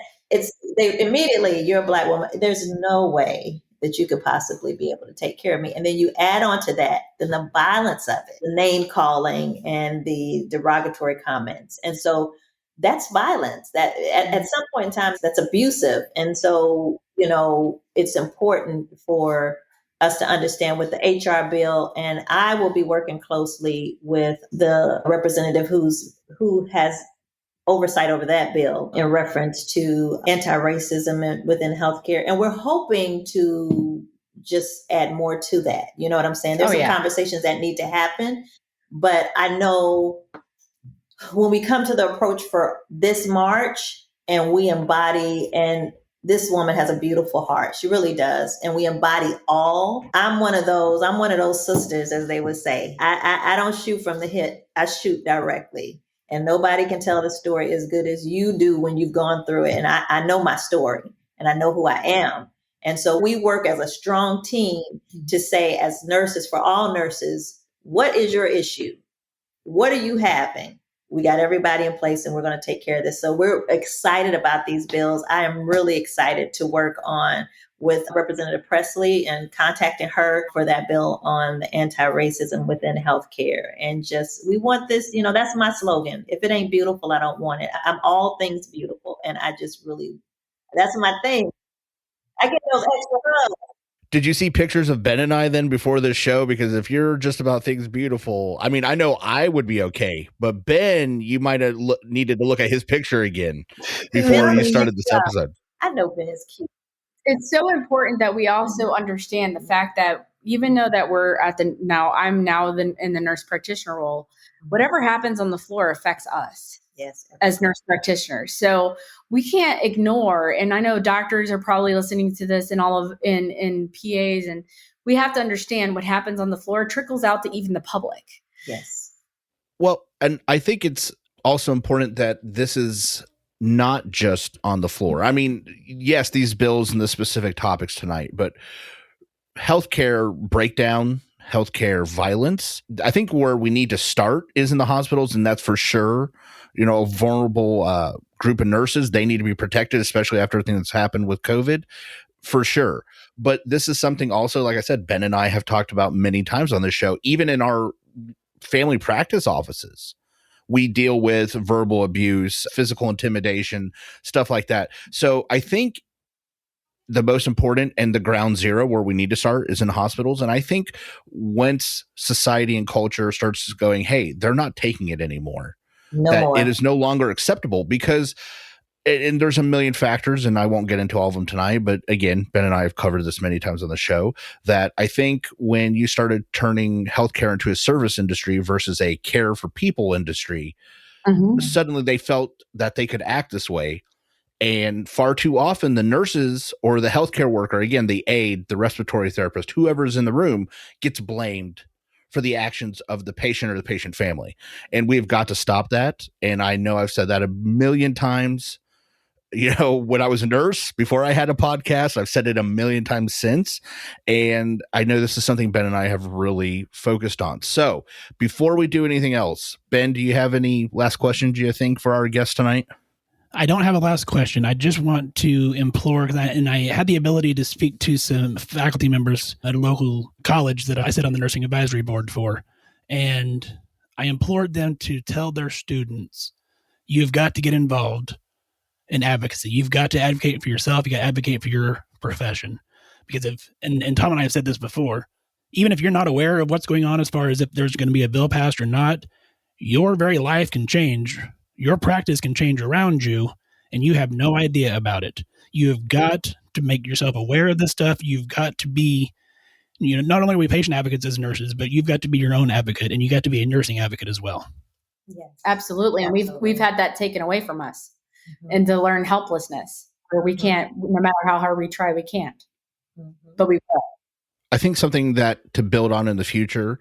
they immediately, you're a Black woman. There's no way that you could possibly be able to take care of me. And then you add on to that, then the violence of it, the name calling and the derogatory comments. And so that's violence that at some point in time, that's abusive. And so, it's important for us to understand with the HR bill, and I will be working closely with the representative who has oversight over that bill in reference to anti-racism within healthcare. And we're hoping to just add more to that. You know what I'm saying? There's some conversations that need to happen, but I know when we come to the approach for this March and we embody, and this woman has a beautiful heart. She really does. And we embody all. I'm one of those sisters, as they would say. I don't shoot from the hip. I shoot directly. And nobody can tell the story as good as you do when you've gone through it. And I know my story and I know who I am. And so we work as a strong team to say, as nurses, for all nurses, what is your issue? What are you having? We got everybody in place and we're going to take care of this. So we're excited about these bills. I am really excited to work on with Representative Presley and contacting her for that bill on the anti-racism within healthcare. And we want this, that's my slogan. If it ain't beautiful, I don't want it. I'm all things beautiful. And I just really, that's my thing. I get those extra hugs. Did you see pictures of Ben and I then before this show? Because if you're just about things beautiful, I mean, I know I would be okay, but Ben, you might have needed to look at his picture again before you started this episode. I know Ben is cute. It's so important that we also understand the fact that even though that we're in the nurse practitioner role, whatever happens on the floor affects us. Yes, as nurse practitioners. So we can't ignore, and I know doctors are probably listening to this and in PAs, and we have to understand what happens on the floor trickles out to even the public. Yes. Well, and I think it's also important that this is not just on the floor. I mean, yes, these bills and the specific topics tonight, but healthcare breakdown, healthcare violence, I think where we need to start is in the hospitals, and that's for sure. A vulnerable group of nurses, they need to be protected, especially after everything that's happened with COVID, for sure. But this is something also, like I said, Ben and I have talked about many times on this show, even in our family practice offices. We deal with verbal abuse, physical intimidation, stuff like that. So I think the most important and the ground zero where we need to start is in hospitals. And I think once society and culture starts going, hey, they're not taking it anymore. It is no longer acceptable, because and there's a million factors, and I won't get into all of them tonight. But again, Ben and I have covered this many times on the show, that I think when you started turning healthcare into a service industry versus a care for people industry, suddenly they felt that they could act this way. And far too often, the nurses or the healthcare worker, again, the aide, the respiratory therapist, whoever's in the room, gets blamed for the actions of the patient or the patient family. And we've got to stop that. And I know I've said that a million times, when I was a nurse, before I had a podcast. I've said it a million times since. And I know this is something Ben and I have really focused on. So before we do anything else, Ben, do you have any last questions you think for our guest tonight? I don't have a last question. I just want to implore, and I had the ability to speak to some faculty members at a local college that I sit on the nursing advisory board for, and I implored them to tell their students, you've got to get involved in advocacy. You've got to advocate for yourself. You got to advocate for your profession. Because and Tom and I have said this before, even if you're not aware of what's going on as far as if there's going to be a bill passed or not, your very life can change. Your practice can change around you, and you have no idea about it. You have got to make yourself aware of this stuff. You've got to be, not only are we patient advocates as nurses, but you've got to be your own advocate, and you got to be a nursing advocate as well. Yes, absolutely. And we've had that taken away from us, and to learn helplessness, where we can't, no matter how hard we try, we can't. But we will. I think something that to build on in the future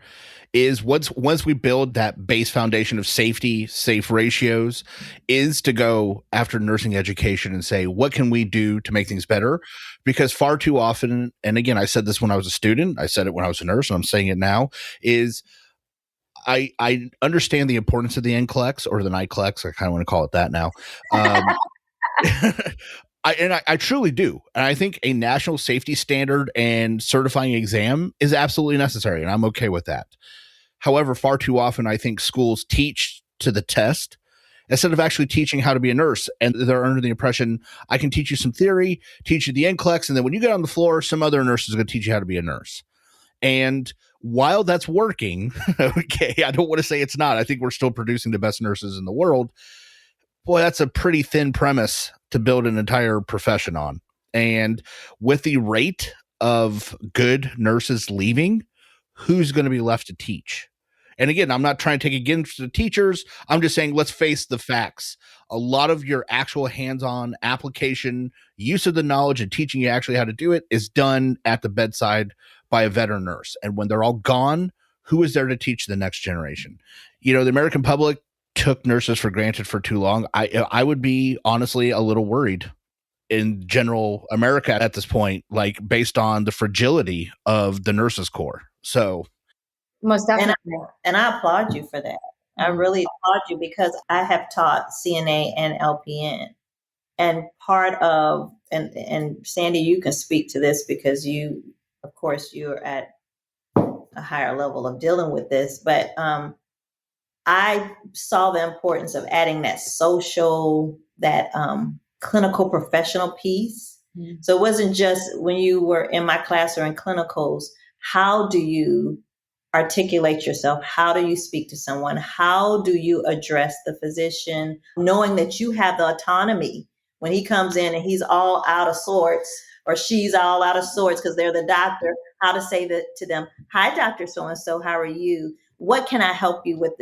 is once we build that base foundation of safety, safe ratios, is to go after nursing education and say, what can we do to make things better? Because far too often, and again, I said this when I was a student, I said it when I was a nurse, and I'm saying it now, is I understand the importance of the NCLEX or the NICLEX. I kind of want to call it that now. I truly do. And I think a national safety standard and certifying exam is absolutely necessary, and I'm okay with that. However, far too often, I think schools teach to the test instead of actually teaching how to be a nurse. And they're under the impression, I can teach you some theory, teach you the NCLEX, and then when you get on the floor, some other nurse is going to teach you how to be a nurse. And while that's working, okay, I don't want to say it's not. I think we're still producing the best nurses in the world. Boy, that's a pretty thin premise to build an entire profession on. And with the rate of good nurses leaving, who's going to be left to teach? And again, I'm not trying to take against the teachers. I'm just saying, let's face the facts. A lot of your actual hands-on application, use of the knowledge and teaching you actually how to do it is done at the bedside by a veteran nurse. And when they're all gone, who is there to teach the next generation? The American public took nurses for granted for too long. I would be honestly a little worried in general America at this point, like based on the fragility of the nurses corps. So most definitely. And I applaud you for that. I really applaud you, because I have taught CNA and LPN, and part of, and Sandy, you can speak to this because you, of course, you're at a higher level of dealing with this, but I saw the importance of adding that social, that clinical professional piece. So it wasn't just when you were in my class or in clinicals, how do you articulate yourself? How do you speak to someone? How do you address the physician, knowing that you have the autonomy when he comes in and he's all out of sorts, or she's all out of sorts because they're the doctor, how to say that to them, hi, Dr. So-and-so, how are you? What can I help you with?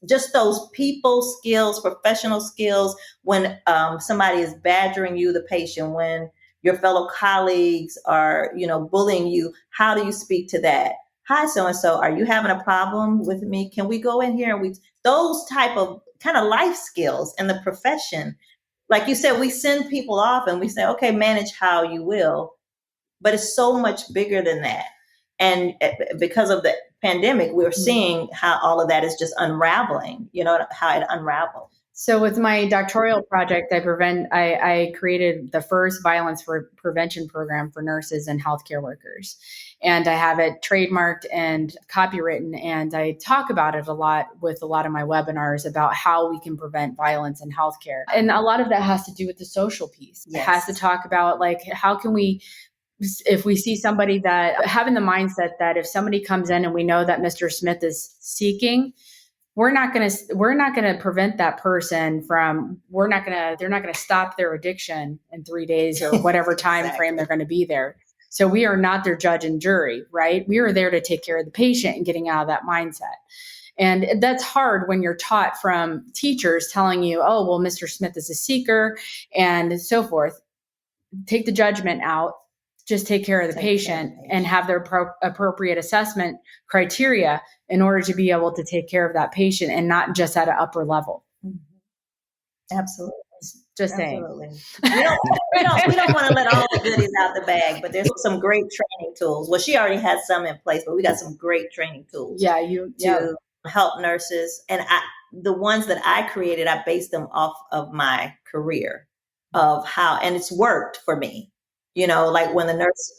Just those people skills, professional skills, when somebody is badgering you, the patient, when your fellow colleagues are, bullying you, how do you speak to that? Hi, so-and-so, are you having a problem with me? Can we go in here? And those type of kind of life skills in the profession. Like you said, we send people off and we say, okay, manage how you will, but it's so much bigger than that. And because of the pandemic, we're seeing how all of that is just unraveling, how it unraveled. So with my doctoral project, I created the first violence prevention program for nurses and healthcare workers. And I have it trademarked and copywritten. And I talk about it a lot with a lot of my webinars about how we can prevent violence in healthcare. And a lot of that has to do with the social piece. Yes. It has to talk about, like, how can we, if we see somebody that having the mindset that if somebody comes in and we know that Mr. Smith is seeking, we're not going to prevent that person from, they're not going to stop their addiction in 3 days or whatever time frame they're going to be there. So we are not their judge and jury, right? We are there to take care of the patient and getting out of that mindset. And that's hard when you're taught from teachers telling you, oh, well, Mr. Smith is a seeker and so forth. Take the judgment out, just take care of the patient and have their appropriate assessment criteria in order to be able to take care of that patient and not just at an upper level. Absolutely. Just Absolutely. saying. We don't want to let all the goodies out the bag, but there's some great training tools. Well, she already has some in place, but we got some great training tools. To help nurses. And the ones that I created, I based them off of my career of how, and it's worked for me. Like when the nurse,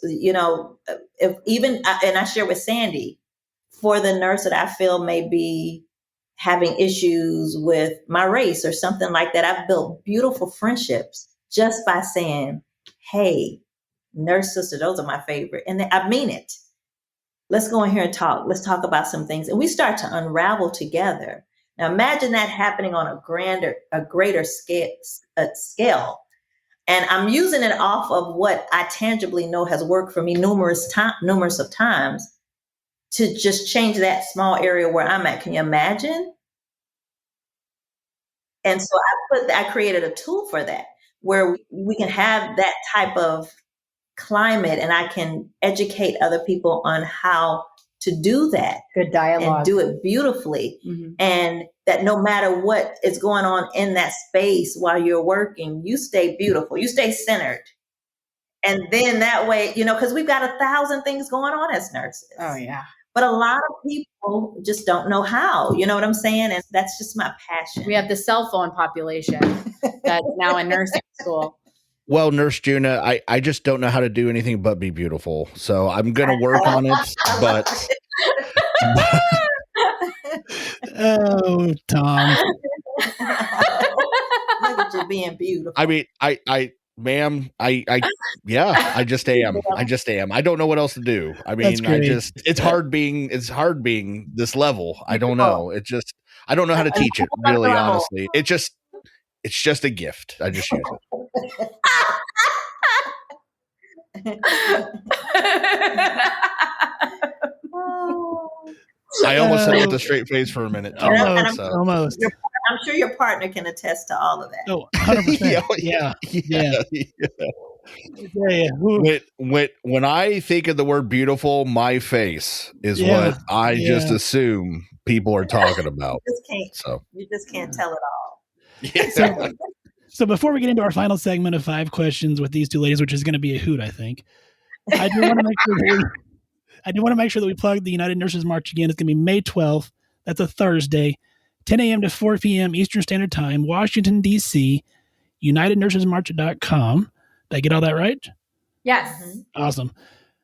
and I share with Sandy, for the nurse that I feel may be having issues with my race or something like that, I've built beautiful friendships just by saying, hey, nurse sister, those are my favorite. And I mean it. Let's go in here and talk. Let's talk about some things. And we start to unravel together. Now imagine that happening on a greater scale. And I'm using it off of what I tangibly know has worked for me numerous of times to just change that small area where I'm at. Can you imagine? And so I created a tool for that, where we can have that type of climate, and I can educate other people on how to do that. Good dialogue. And do it beautifully. Mm-hmm. And that no matter what is going on in that space while you're working, you stay beautiful, you stay centered. And then that way, because we've got 1,000 things going on as nurses. Oh, yeah. But a lot of people just don't know how, you know what I'm saying? And that's just my passion. We have the cell phone population that's now in nursing school. Well, Nurse Junia, I just don't know how to do anything but be beautiful. So I'm going to work on it, but. Oh, Tom. Look at you being beautiful. I mean, ma'am, I just am. I don't know what else to do. I mean, it's hard being this level. I don't know. I don't know how to teach it, really, honestly. It's just a gift. I just use it. I almost said it with a straight face for a minute. Almost. I'm sure your partner can attest to all of that. Oh, 100%. Yeah. When I think of the word beautiful, my face is what I just assume people are talking about. You just can't tell it all. Yeah. So before we get into our final segment of 5 questions with these two ladies, which is going to be a hoot, I think, I do want to make sure that we plug the United Nurses March again. It's going to be May 12th. That's a Thursday, 10 a.m. to 4 p.m. Eastern Standard Time, Washington, D.C., UnitedNursesMarch.com. Did I get all that right? Yes. Mm-hmm. Awesome.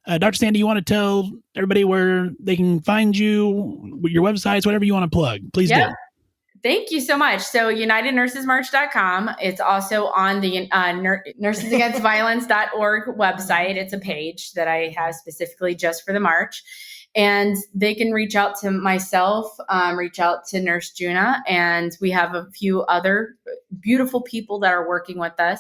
Dr. Sandy, you want to tell everybody where they can find you, your websites, whatever you want to plug? Please do. Thank you so much. So UnitedNursesMarch.com. It's also on the NursesAgainstViolence.org website. It's a page that I have specifically just for the March. And they can reach out to myself, reach out to Nurse Junia, and we have a few other beautiful people that are working with us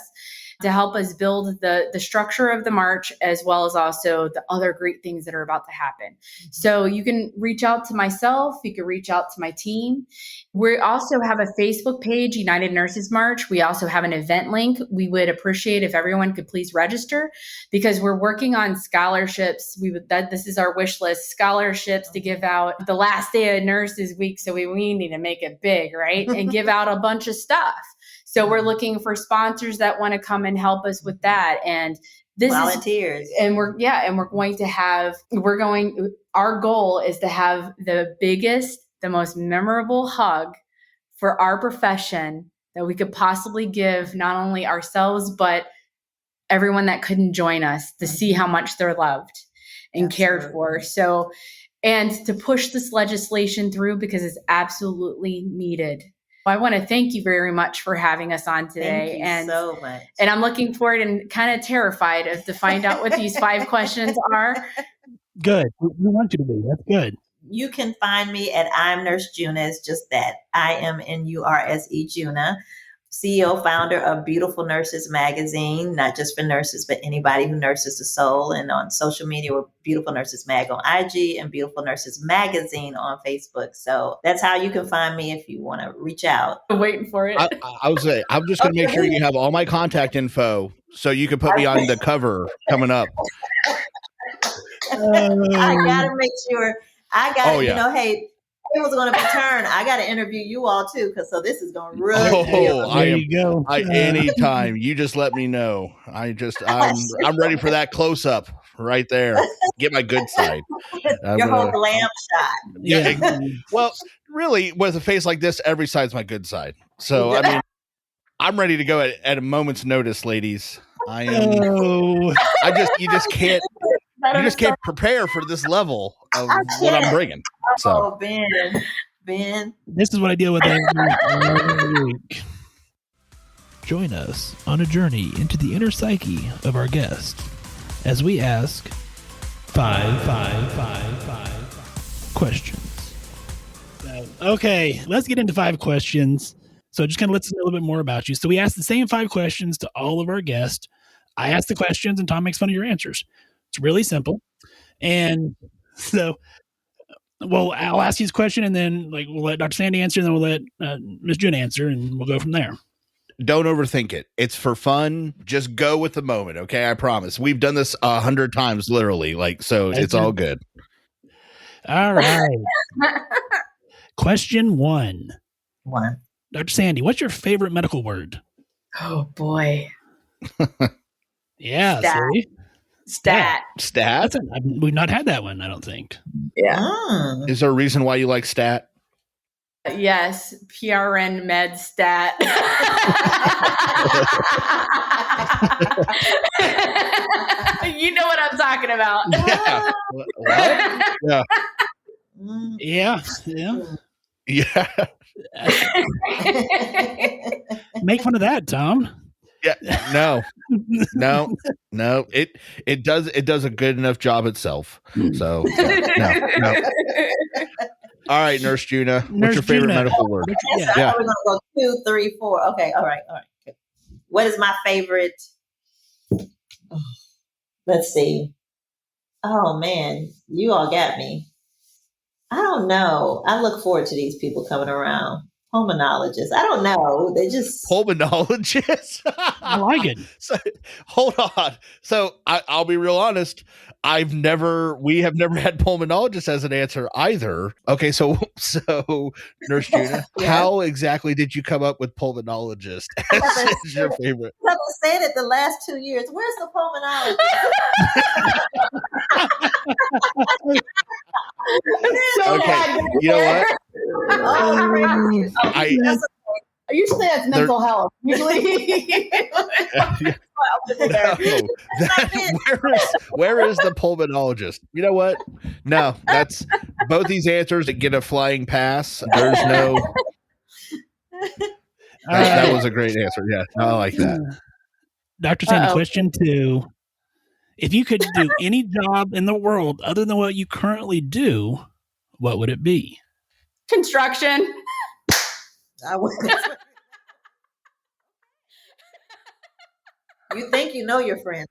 to help us build the structure of the March, as well as also the other great things that are about to happen. Mm-hmm. So you can reach out to myself. You can reach out to my team. We also have a Facebook page, United Nurses March. We also have an event link. We would appreciate if everyone could please register, because we're working on scholarships. This is our wish list, scholarships to give out the last day of Nurses Week. So we need to make it big, right? And give out a bunch of stuff. So we're looking for sponsors that want to come and help us with that. And this volunteers. Our goal is to have the biggest, the most memorable hug for our profession that we could possibly give not only ourselves, but everyone that couldn't join us, to see how much they're loved and cared for. So, and to push this legislation through, because it's absolutely needed. I want to thank you very much for having us on today. Thank you so much. And I'm looking forward and kind of terrified to find out what these 5 questions are. Good. We want you to be. That's good. you can find me at I'm Nurse Junia. It's just that. I am Nurse Junia, CEO, founder of Beautiful Nurses Magazine, not just for nurses, but anybody who nurses the soul. And on social media, we're Beautiful Nurses Mag on IG and Beautiful Nurses Magazine on Facebook. So that's how you can find me if you want to reach out. I'm waiting for it. I would say I'm just going to make sure you have all my contact info so you can put me on the cover coming up. I gotta make sure. Hey, it was going to be turned. I got to interview you all too, because so this is going to really. Anytime. You just let me know. I'm ready for that close up right there. Get my good side. Your whole glam shot. Yeah. Well, really, with a face like this, every side's my good side. So I mean, I'm ready to go at a moment's notice, ladies. I am. You just can't prepare for this level of what I'm bringing. So, Ben. This is what I deal with every week. Join us on a journey into the inner psyche of our guest as we ask five questions. Okay, let's get into 5 questions. So just kind of let's know a little bit more about you. So we ask the same 5 questions to all of our guests. I ask the questions and Tom makes fun of your answers. It's really simple. And so, well, I'll ask you this question and then we'll let Dr. Sandy answer and then we'll let Ms. June answer and we'll go from there. Don't overthink it. It's for fun. Just go with the moment. Okay. I promise. We've done this 100 times, literally. It's all good. All right. Question 1. Dr. Sandy, what's your favorite medical word? Oh boy. Yeah. Stat. We've not had that one, I don't think. Yeah. Is there a reason why you like stat? Yes. PRN med stat. You know what I'm talking about. Yeah. Yeah. Make fun of that, Tom. Yeah. No. It does a good enough job itself. So no. All right, Nurse Junia. What's your favorite medical word? I thought we were gonna go 2, 3, 4. Okay, all right. Okay. What is my favorite? Let's see. Oh man, you all got me. I don't know. I look forward to these people coming around. Pulmonologists. I don't know. They just pulmonologists. I like it. So, hold on. So I'll be real honest. We have never had pulmonologists as an answer either. Okay, so Nurse Junia, how exactly did you come up with pulmonologist as your favorite? I've said it the last 2 years. Where's the pulmonologist? Okay, you know what? Usually that's mental health. Usually. Where is the pulmonologist? You know what? No, that's both these answers that get a flying pass. There's no. That was a great answer. Yeah, I like that. Dr. Sandy, question 2. If you could do any job in the world other than what you currently do, what would it be? Construction. You think you know your friend.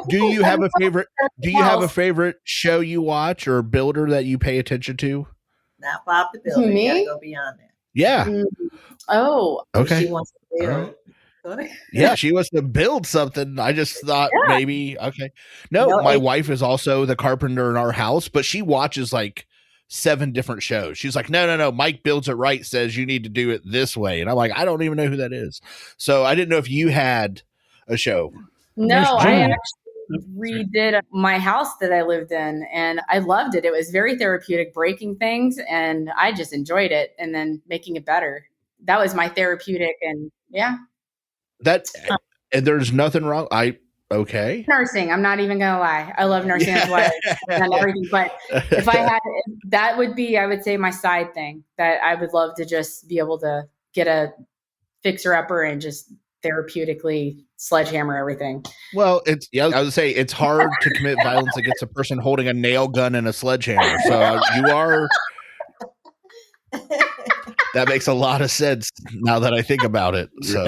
Do you have a favorite? Do you have a favorite show you watch or builder that you pay attention to? Not Bob the Builder. Me? You gotta go beyond that. Yeah. Oh. Okay. She wants to build. Yeah, she wants to build something. I just thought maybe okay. No, my wife is also the carpenter in our house, but she watches 7 different shows. She's like, no. Mike Builds It Right says you need to do it this way, and I'm like, I don't even know who that is. So I didn't know if you had a show. No, I actually redid my house that I lived in, and I loved it. It was very therapeutic, breaking things, and I just enjoyed it, and then making it better. That was my therapeutic, and and there's nothing wrong. Okay. Nursing. I'm not even gonna lie. I love nursing. That's why I've done everything. But if I had, that would be, I would say, my side thing that I would love to just be able to get a fixer upper and just therapeutically sledgehammer everything. Well, I would say it's hard to commit violence against a person holding a nail gun and a sledgehammer. So that makes a lot of sense now that I think about it. So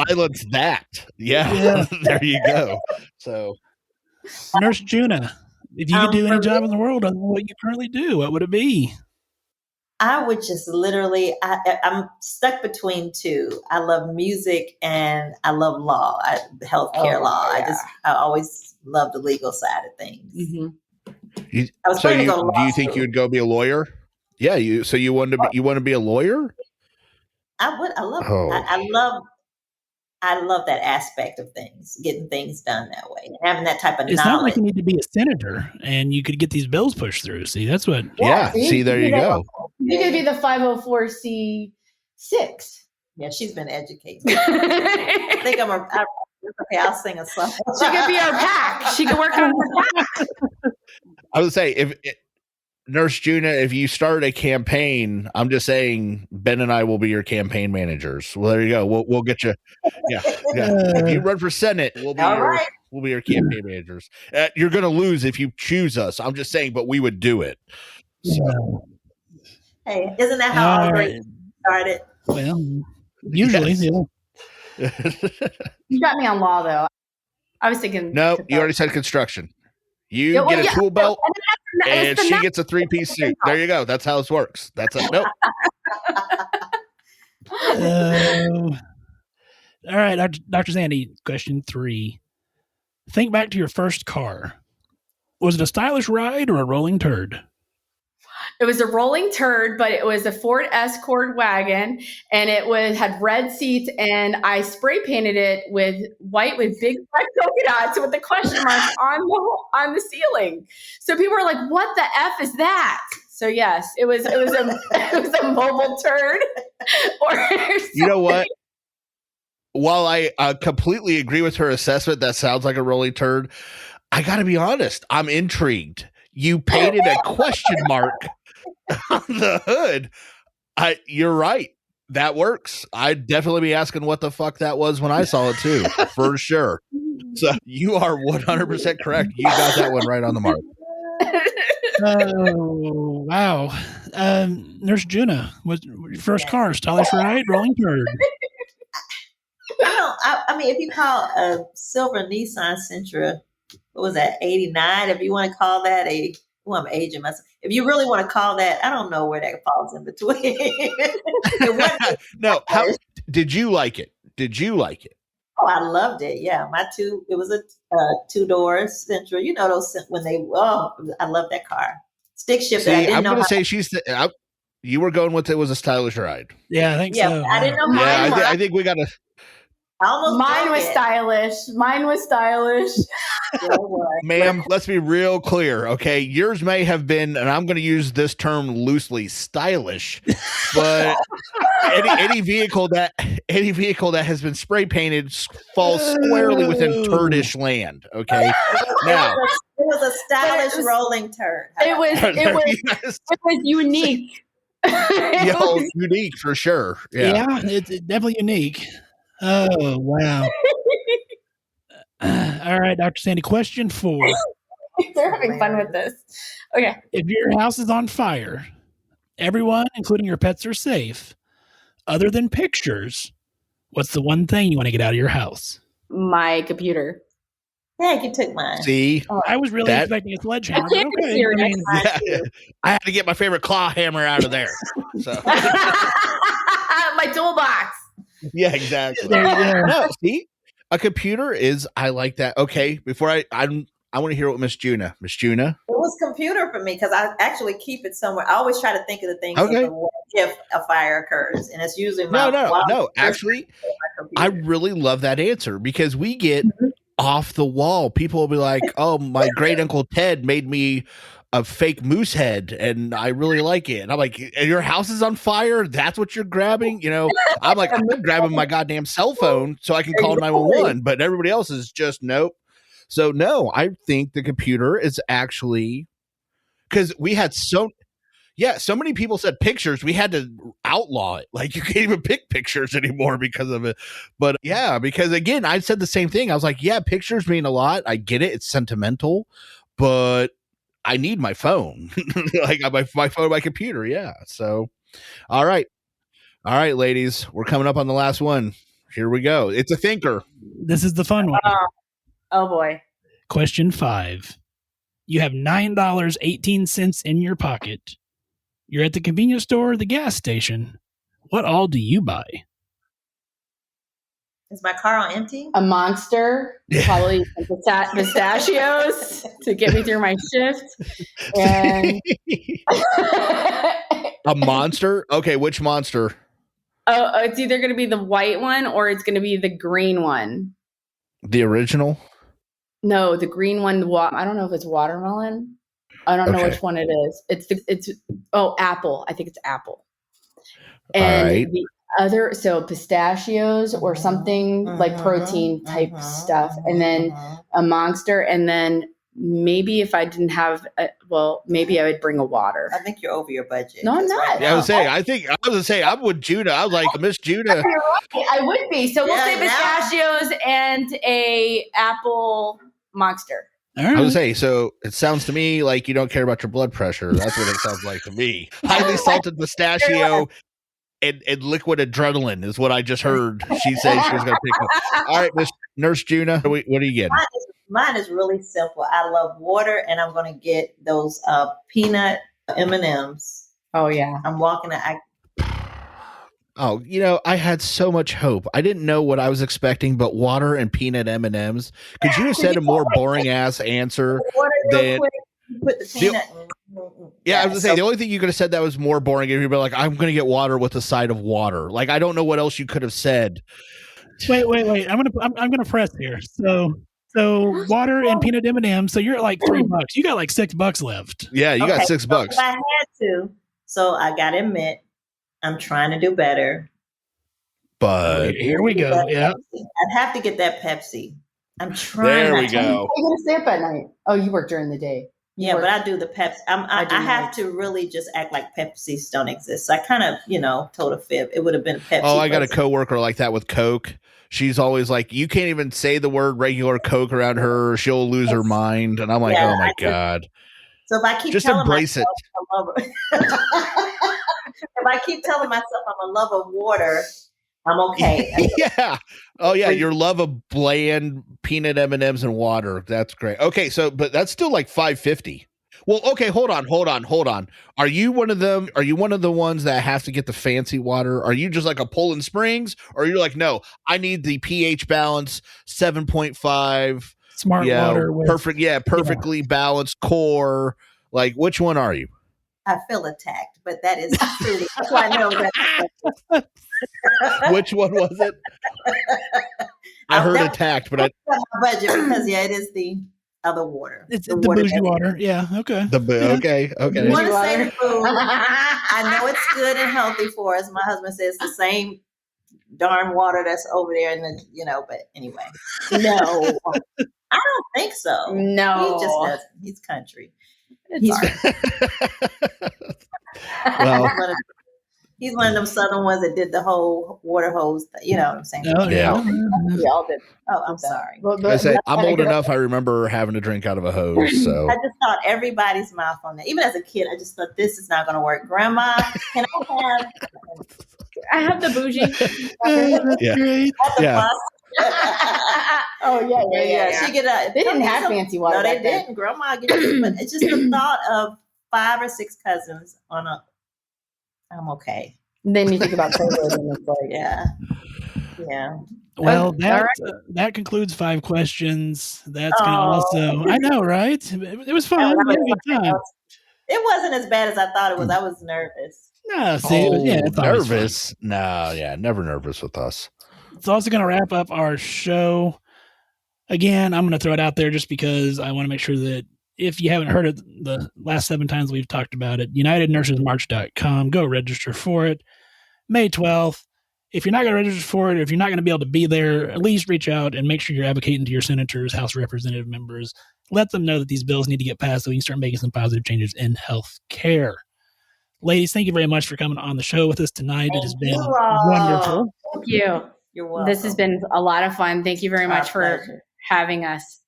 violence that. Yeah. There you go. So Nurse Junia, if you could do any job in the world other than what you currently do, what would it be? I would just literally, I'm stuck between two. I love music and I love law, healthcare law. Yeah. I always love the legal side of things. Mm-hmm. I was planning to go to law do you think school. you would go be a lawyer? Yeah. You want to be a lawyer? I would. I love. Oh. I love that aspect of things, getting things done that way, and having that type of It's knowledge. not like you need to be a senator and you could get these bills pushed through. See, that's what. Yeah. See, there you go. You could be the 504c6. Yeah, she's been educated. I think okay, I'll sing a song. She could be our PAC. She could work on our PAC. I would say Nurse Junia, if you start a campaign, I'm just saying Ben and I will be your campaign managers. Well, there you go. We'll get you. Yeah. If you run for Senate, we'll be your campaign managers. You're going to lose if you choose us. I'm just saying, but we would do it. So. Hey, isn't that how all great started? Well, usually, yeah. You got me on law, though. I was thinking. No, you already said construction. You get a tool belt, and she gets a 3-piece suit. There you go. That's how this works. Nope. All right, Dr. Sandy, question 3. Think back to your first car. Was it a stylish ride or a rolling turd? It was a rolling turd, but it was a Ford Escort wagon, and it had red seats, and I spray painted it with white with big black polka dots with the question mark on the ceiling. So people were like, "What the F is that?" So yes, it was a mobile turd. You know what? While I completely agree with her assessment, that sounds like a rolling turd. I got to be honest. I'm intrigued. You painted a question mark on the hood. You're right. That works. I'd definitely be asking what the fuck that was when I saw it too, for sure. So you are 100% correct. You got that one right on the mark. Oh, wow. Nurse Junia, was your first car, stylish ride, rolling turd? I mean, if you call a silver Nissan Sentra, what was that, 89? If you want to call that I'm aging myself. If you really want to call that, I don't know where that falls in between. No, did you like it? Oh, I loved it. Yeah, it was a 2-door Sentra. You know those I love that car. Stick shift. See, I'm going to say you were going with it was a stylish ride. Yeah, I think so. I didn't know. I think we got to. Mine was stylish. Ma'am, let's be real clear, okay? Yours may have been, and I'm going to use this term loosely, stylish, but any vehicle that has been spray painted falls squarely within turdish land, okay? Now, it was a stylish rolling turd. It was unique. Unique for sure. Yeah, it's definitely unique. Oh, wow. All right, Dr. Sandy, question 4. They're having fun with this. Okay. If your house is on fire, everyone, including your pets, are safe. Other than pictures, what's the one thing you want to get out of your house? My computer. Yeah, you took mine. See? I was really expecting a sledgehammer. Okay. I had to get my favorite claw hammer out of there. So. My toolbox. Yeah, exactly. No, see? A computer is, I like that. Okay, before I want to hear what Miss Junia. It was computer for me because I actually keep it somewhere. I always try to think of the things if a fire occurs, and it's usually no. Actually, I really love that answer because we get off the wall. People will be like, "Oh, my great uncle Ted made me a fake moose head, and I really like it." And I'm like, "Your house is on fire? That's what you're grabbing?" You know, I'm like, I'm grabbing my goddamn cell phone so I can call 911, but everybody else is just nope. So no, I think the computer is actually because we had Yeah, so many people said pictures. We had to outlaw it. Like, you can't even pick pictures anymore because of it. But yeah, because again, I said the same thing. I was like, yeah, pictures mean a lot. I get it. It's sentimental, but I need my phone. Like my phone, my computer. Yeah. So, all right. All right, ladies, we're coming up on the last one. Here we go. It's a thinker. This is the fun one. Oh boy. Question 5. You have $9.18 in your pocket. You're at the convenience store or the gas station. What all do you buy? Is my car on empty? A Monster, probably some pistachios to get me through my shift. And A Monster? Okay, which Monster? oh, it's either going to be the white one or it's going to be the green one. The original? No, the green one. I don't know if it's watermelon. I don't know which one it is. It's apple. I think it's apple. And the other, so pistachios or something like protein type stuff, and then a Monster, and then maybe if I didn't have, maybe I would bring a water. I think you're over your budget. No, I'm not. Right Yeah, I was gonna say I'm with Judah. I was like, Miss Judah. You're right. I would be. So we'll say pistachios and a apple Monster. All right. I was say, so it sounds to me like you don't care about your blood pressure. That's what it sounds like to me. Highly salted pistachio and liquid adrenaline is what I just heard. She said she was going to pick up. All right, Miss Nurse Junia, what are you getting? Mine is really simple. I love water, and I'm going to get those peanut M&Ms. Oh yeah, I'm walking. Oh, I had so much hope. I didn't know what I was expecting, but water and peanut M&Ms. Could you have said a more boring ass answer than put the peanut? Yeah, I was gonna say the only thing you could have said that was more boring if you'd be like, I'm gonna get water with a side of water. Like, I don't know what else you could have said. Wait. I'm gonna press here. So water and peanut M&M. So you're at like $3. You got like $6 left. Yeah, you got $6. If I had to, so I gotta admit, I'm trying to do better. But here we go. Yeah, I'd have to get that Pepsi. I'm trying. There we go. How are you gonna stay up at night? Oh, you work during the day. Yeah, but I do the Pepsi. I have to really just act like Pepsis don't exist. So I kind of, told a fib. It would have been Pepsi. Oh, I got a coworker like that with Coke. She's always like, you can't even say the word regular Coke around her, or she'll lose her mind. And I'm like, oh my God. So if I keep just telling embrace myself I love it. If I keep telling myself I'm a lover of water, I'm okay. Yeah. Oh yeah. Your love of bland peanut M&Ms and water. That's great. Okay. So, but that's still like $5.50. Well, okay. Hold on. Are you one of them? Are you one of the ones that has to get the fancy water? Are you just like a Poland Springs, or you're like, no, I need the pH balance 7.5 smart water. Perfect. Yeah. Perfectly balanced core. Like, which one are you? I feel attacked, but that is truly, that's why I know that. Which one was it? I heard attacked, but I my budget because it is the other water. It's the bougie water. Yeah. Okay. Okay. You want to say the food? I know it's good and healthy for us. My husband says the same darn water that's over there, and But anyway, no, I don't think so. No, he just doesn't. He's country. He's one of them southern ones that did the whole water hose. You know what I'm saying? Oh, yeah. We all did. Oh, I'm sorry. I'm old enough. I remember having to drink out of a hose. So I just thought everybody's mouth on that. Even as a kid, I just thought this is not going to work. Grandma, can I have the bougie? Yeah. Oh yeah. She get they didn't have fancy water. No, they didn't. Grandma get it, but it's just the thought of 5 or 6 cousins on a. I'm okay. Then you think about COVID, and it's like, yeah. Well, that concludes 5 questions. That's gonna also. I know, right? It was fun. We had a good time. It wasn't as bad as I thought it was. I was nervous. No, see, it's nervous. No, never nervous with us. It's also going to wrap up our show. Again, I'm going to throw it out there just because I want to make sure that if you haven't heard it the last 7 times we've talked about it, UnitedNursesMarch.com, go register for it. May 12th. If you're not going to register for it, if you're not going to be able to be there, at least reach out and make sure you're advocating to your senators, House Representative members. Let them know that these bills need to get passed so we can start making some positive changes in health care. Ladies, thank you very much for coming on the show with us tonight. It has been you all. wonderful. Thank you. You're welcome. This has been a lot of fun. Thank you very Our much for pleasure. having us.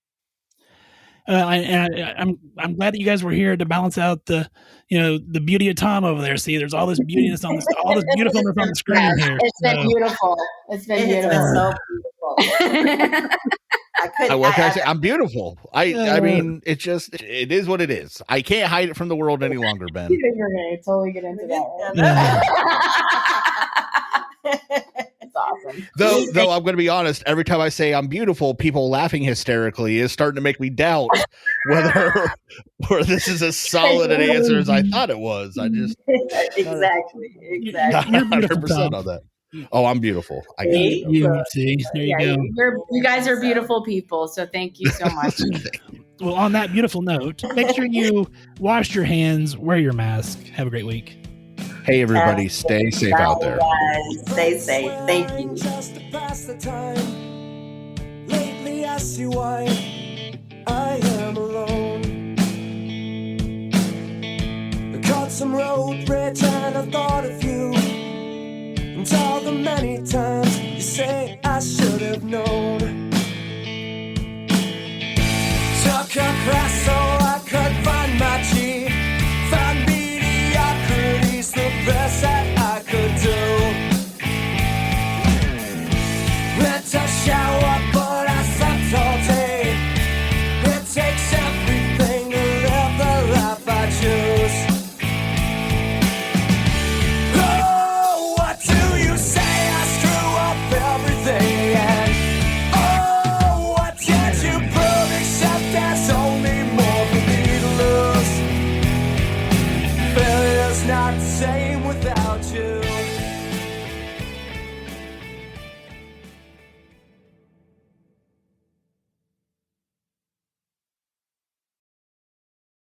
I'm glad that you guys were here to balance out the beauty of Tom over there. See, there's all this beautiness on all this beautifulness on the screen here. It's been beautiful. It's been It's beautiful. been so beautiful. What can I say? I'm beautiful. I mean, it is what it is. I can't hide it from the world any longer, Ben. You're going to totally get into that. It's awesome. Though I'm going to be honest, every time I say I'm beautiful, people laughing hysterically is starting to make me doubt whether this is as solid an answer as I thought it was. I just exactly. You're 100% on that. Oh, I'm beautiful. I got it. You see, there you go. You guys are beautiful people, so thank you so much. Well, on that beautiful note, make sure you wash your hands, wear your mask. Have a great week. Hey, everybody, stay safe out there. Guys, stay safe. Thank you. Just to pass the time. Lately, I see why I am alone. I caught some road rage and I thought of you. And all the many times you say I should have known.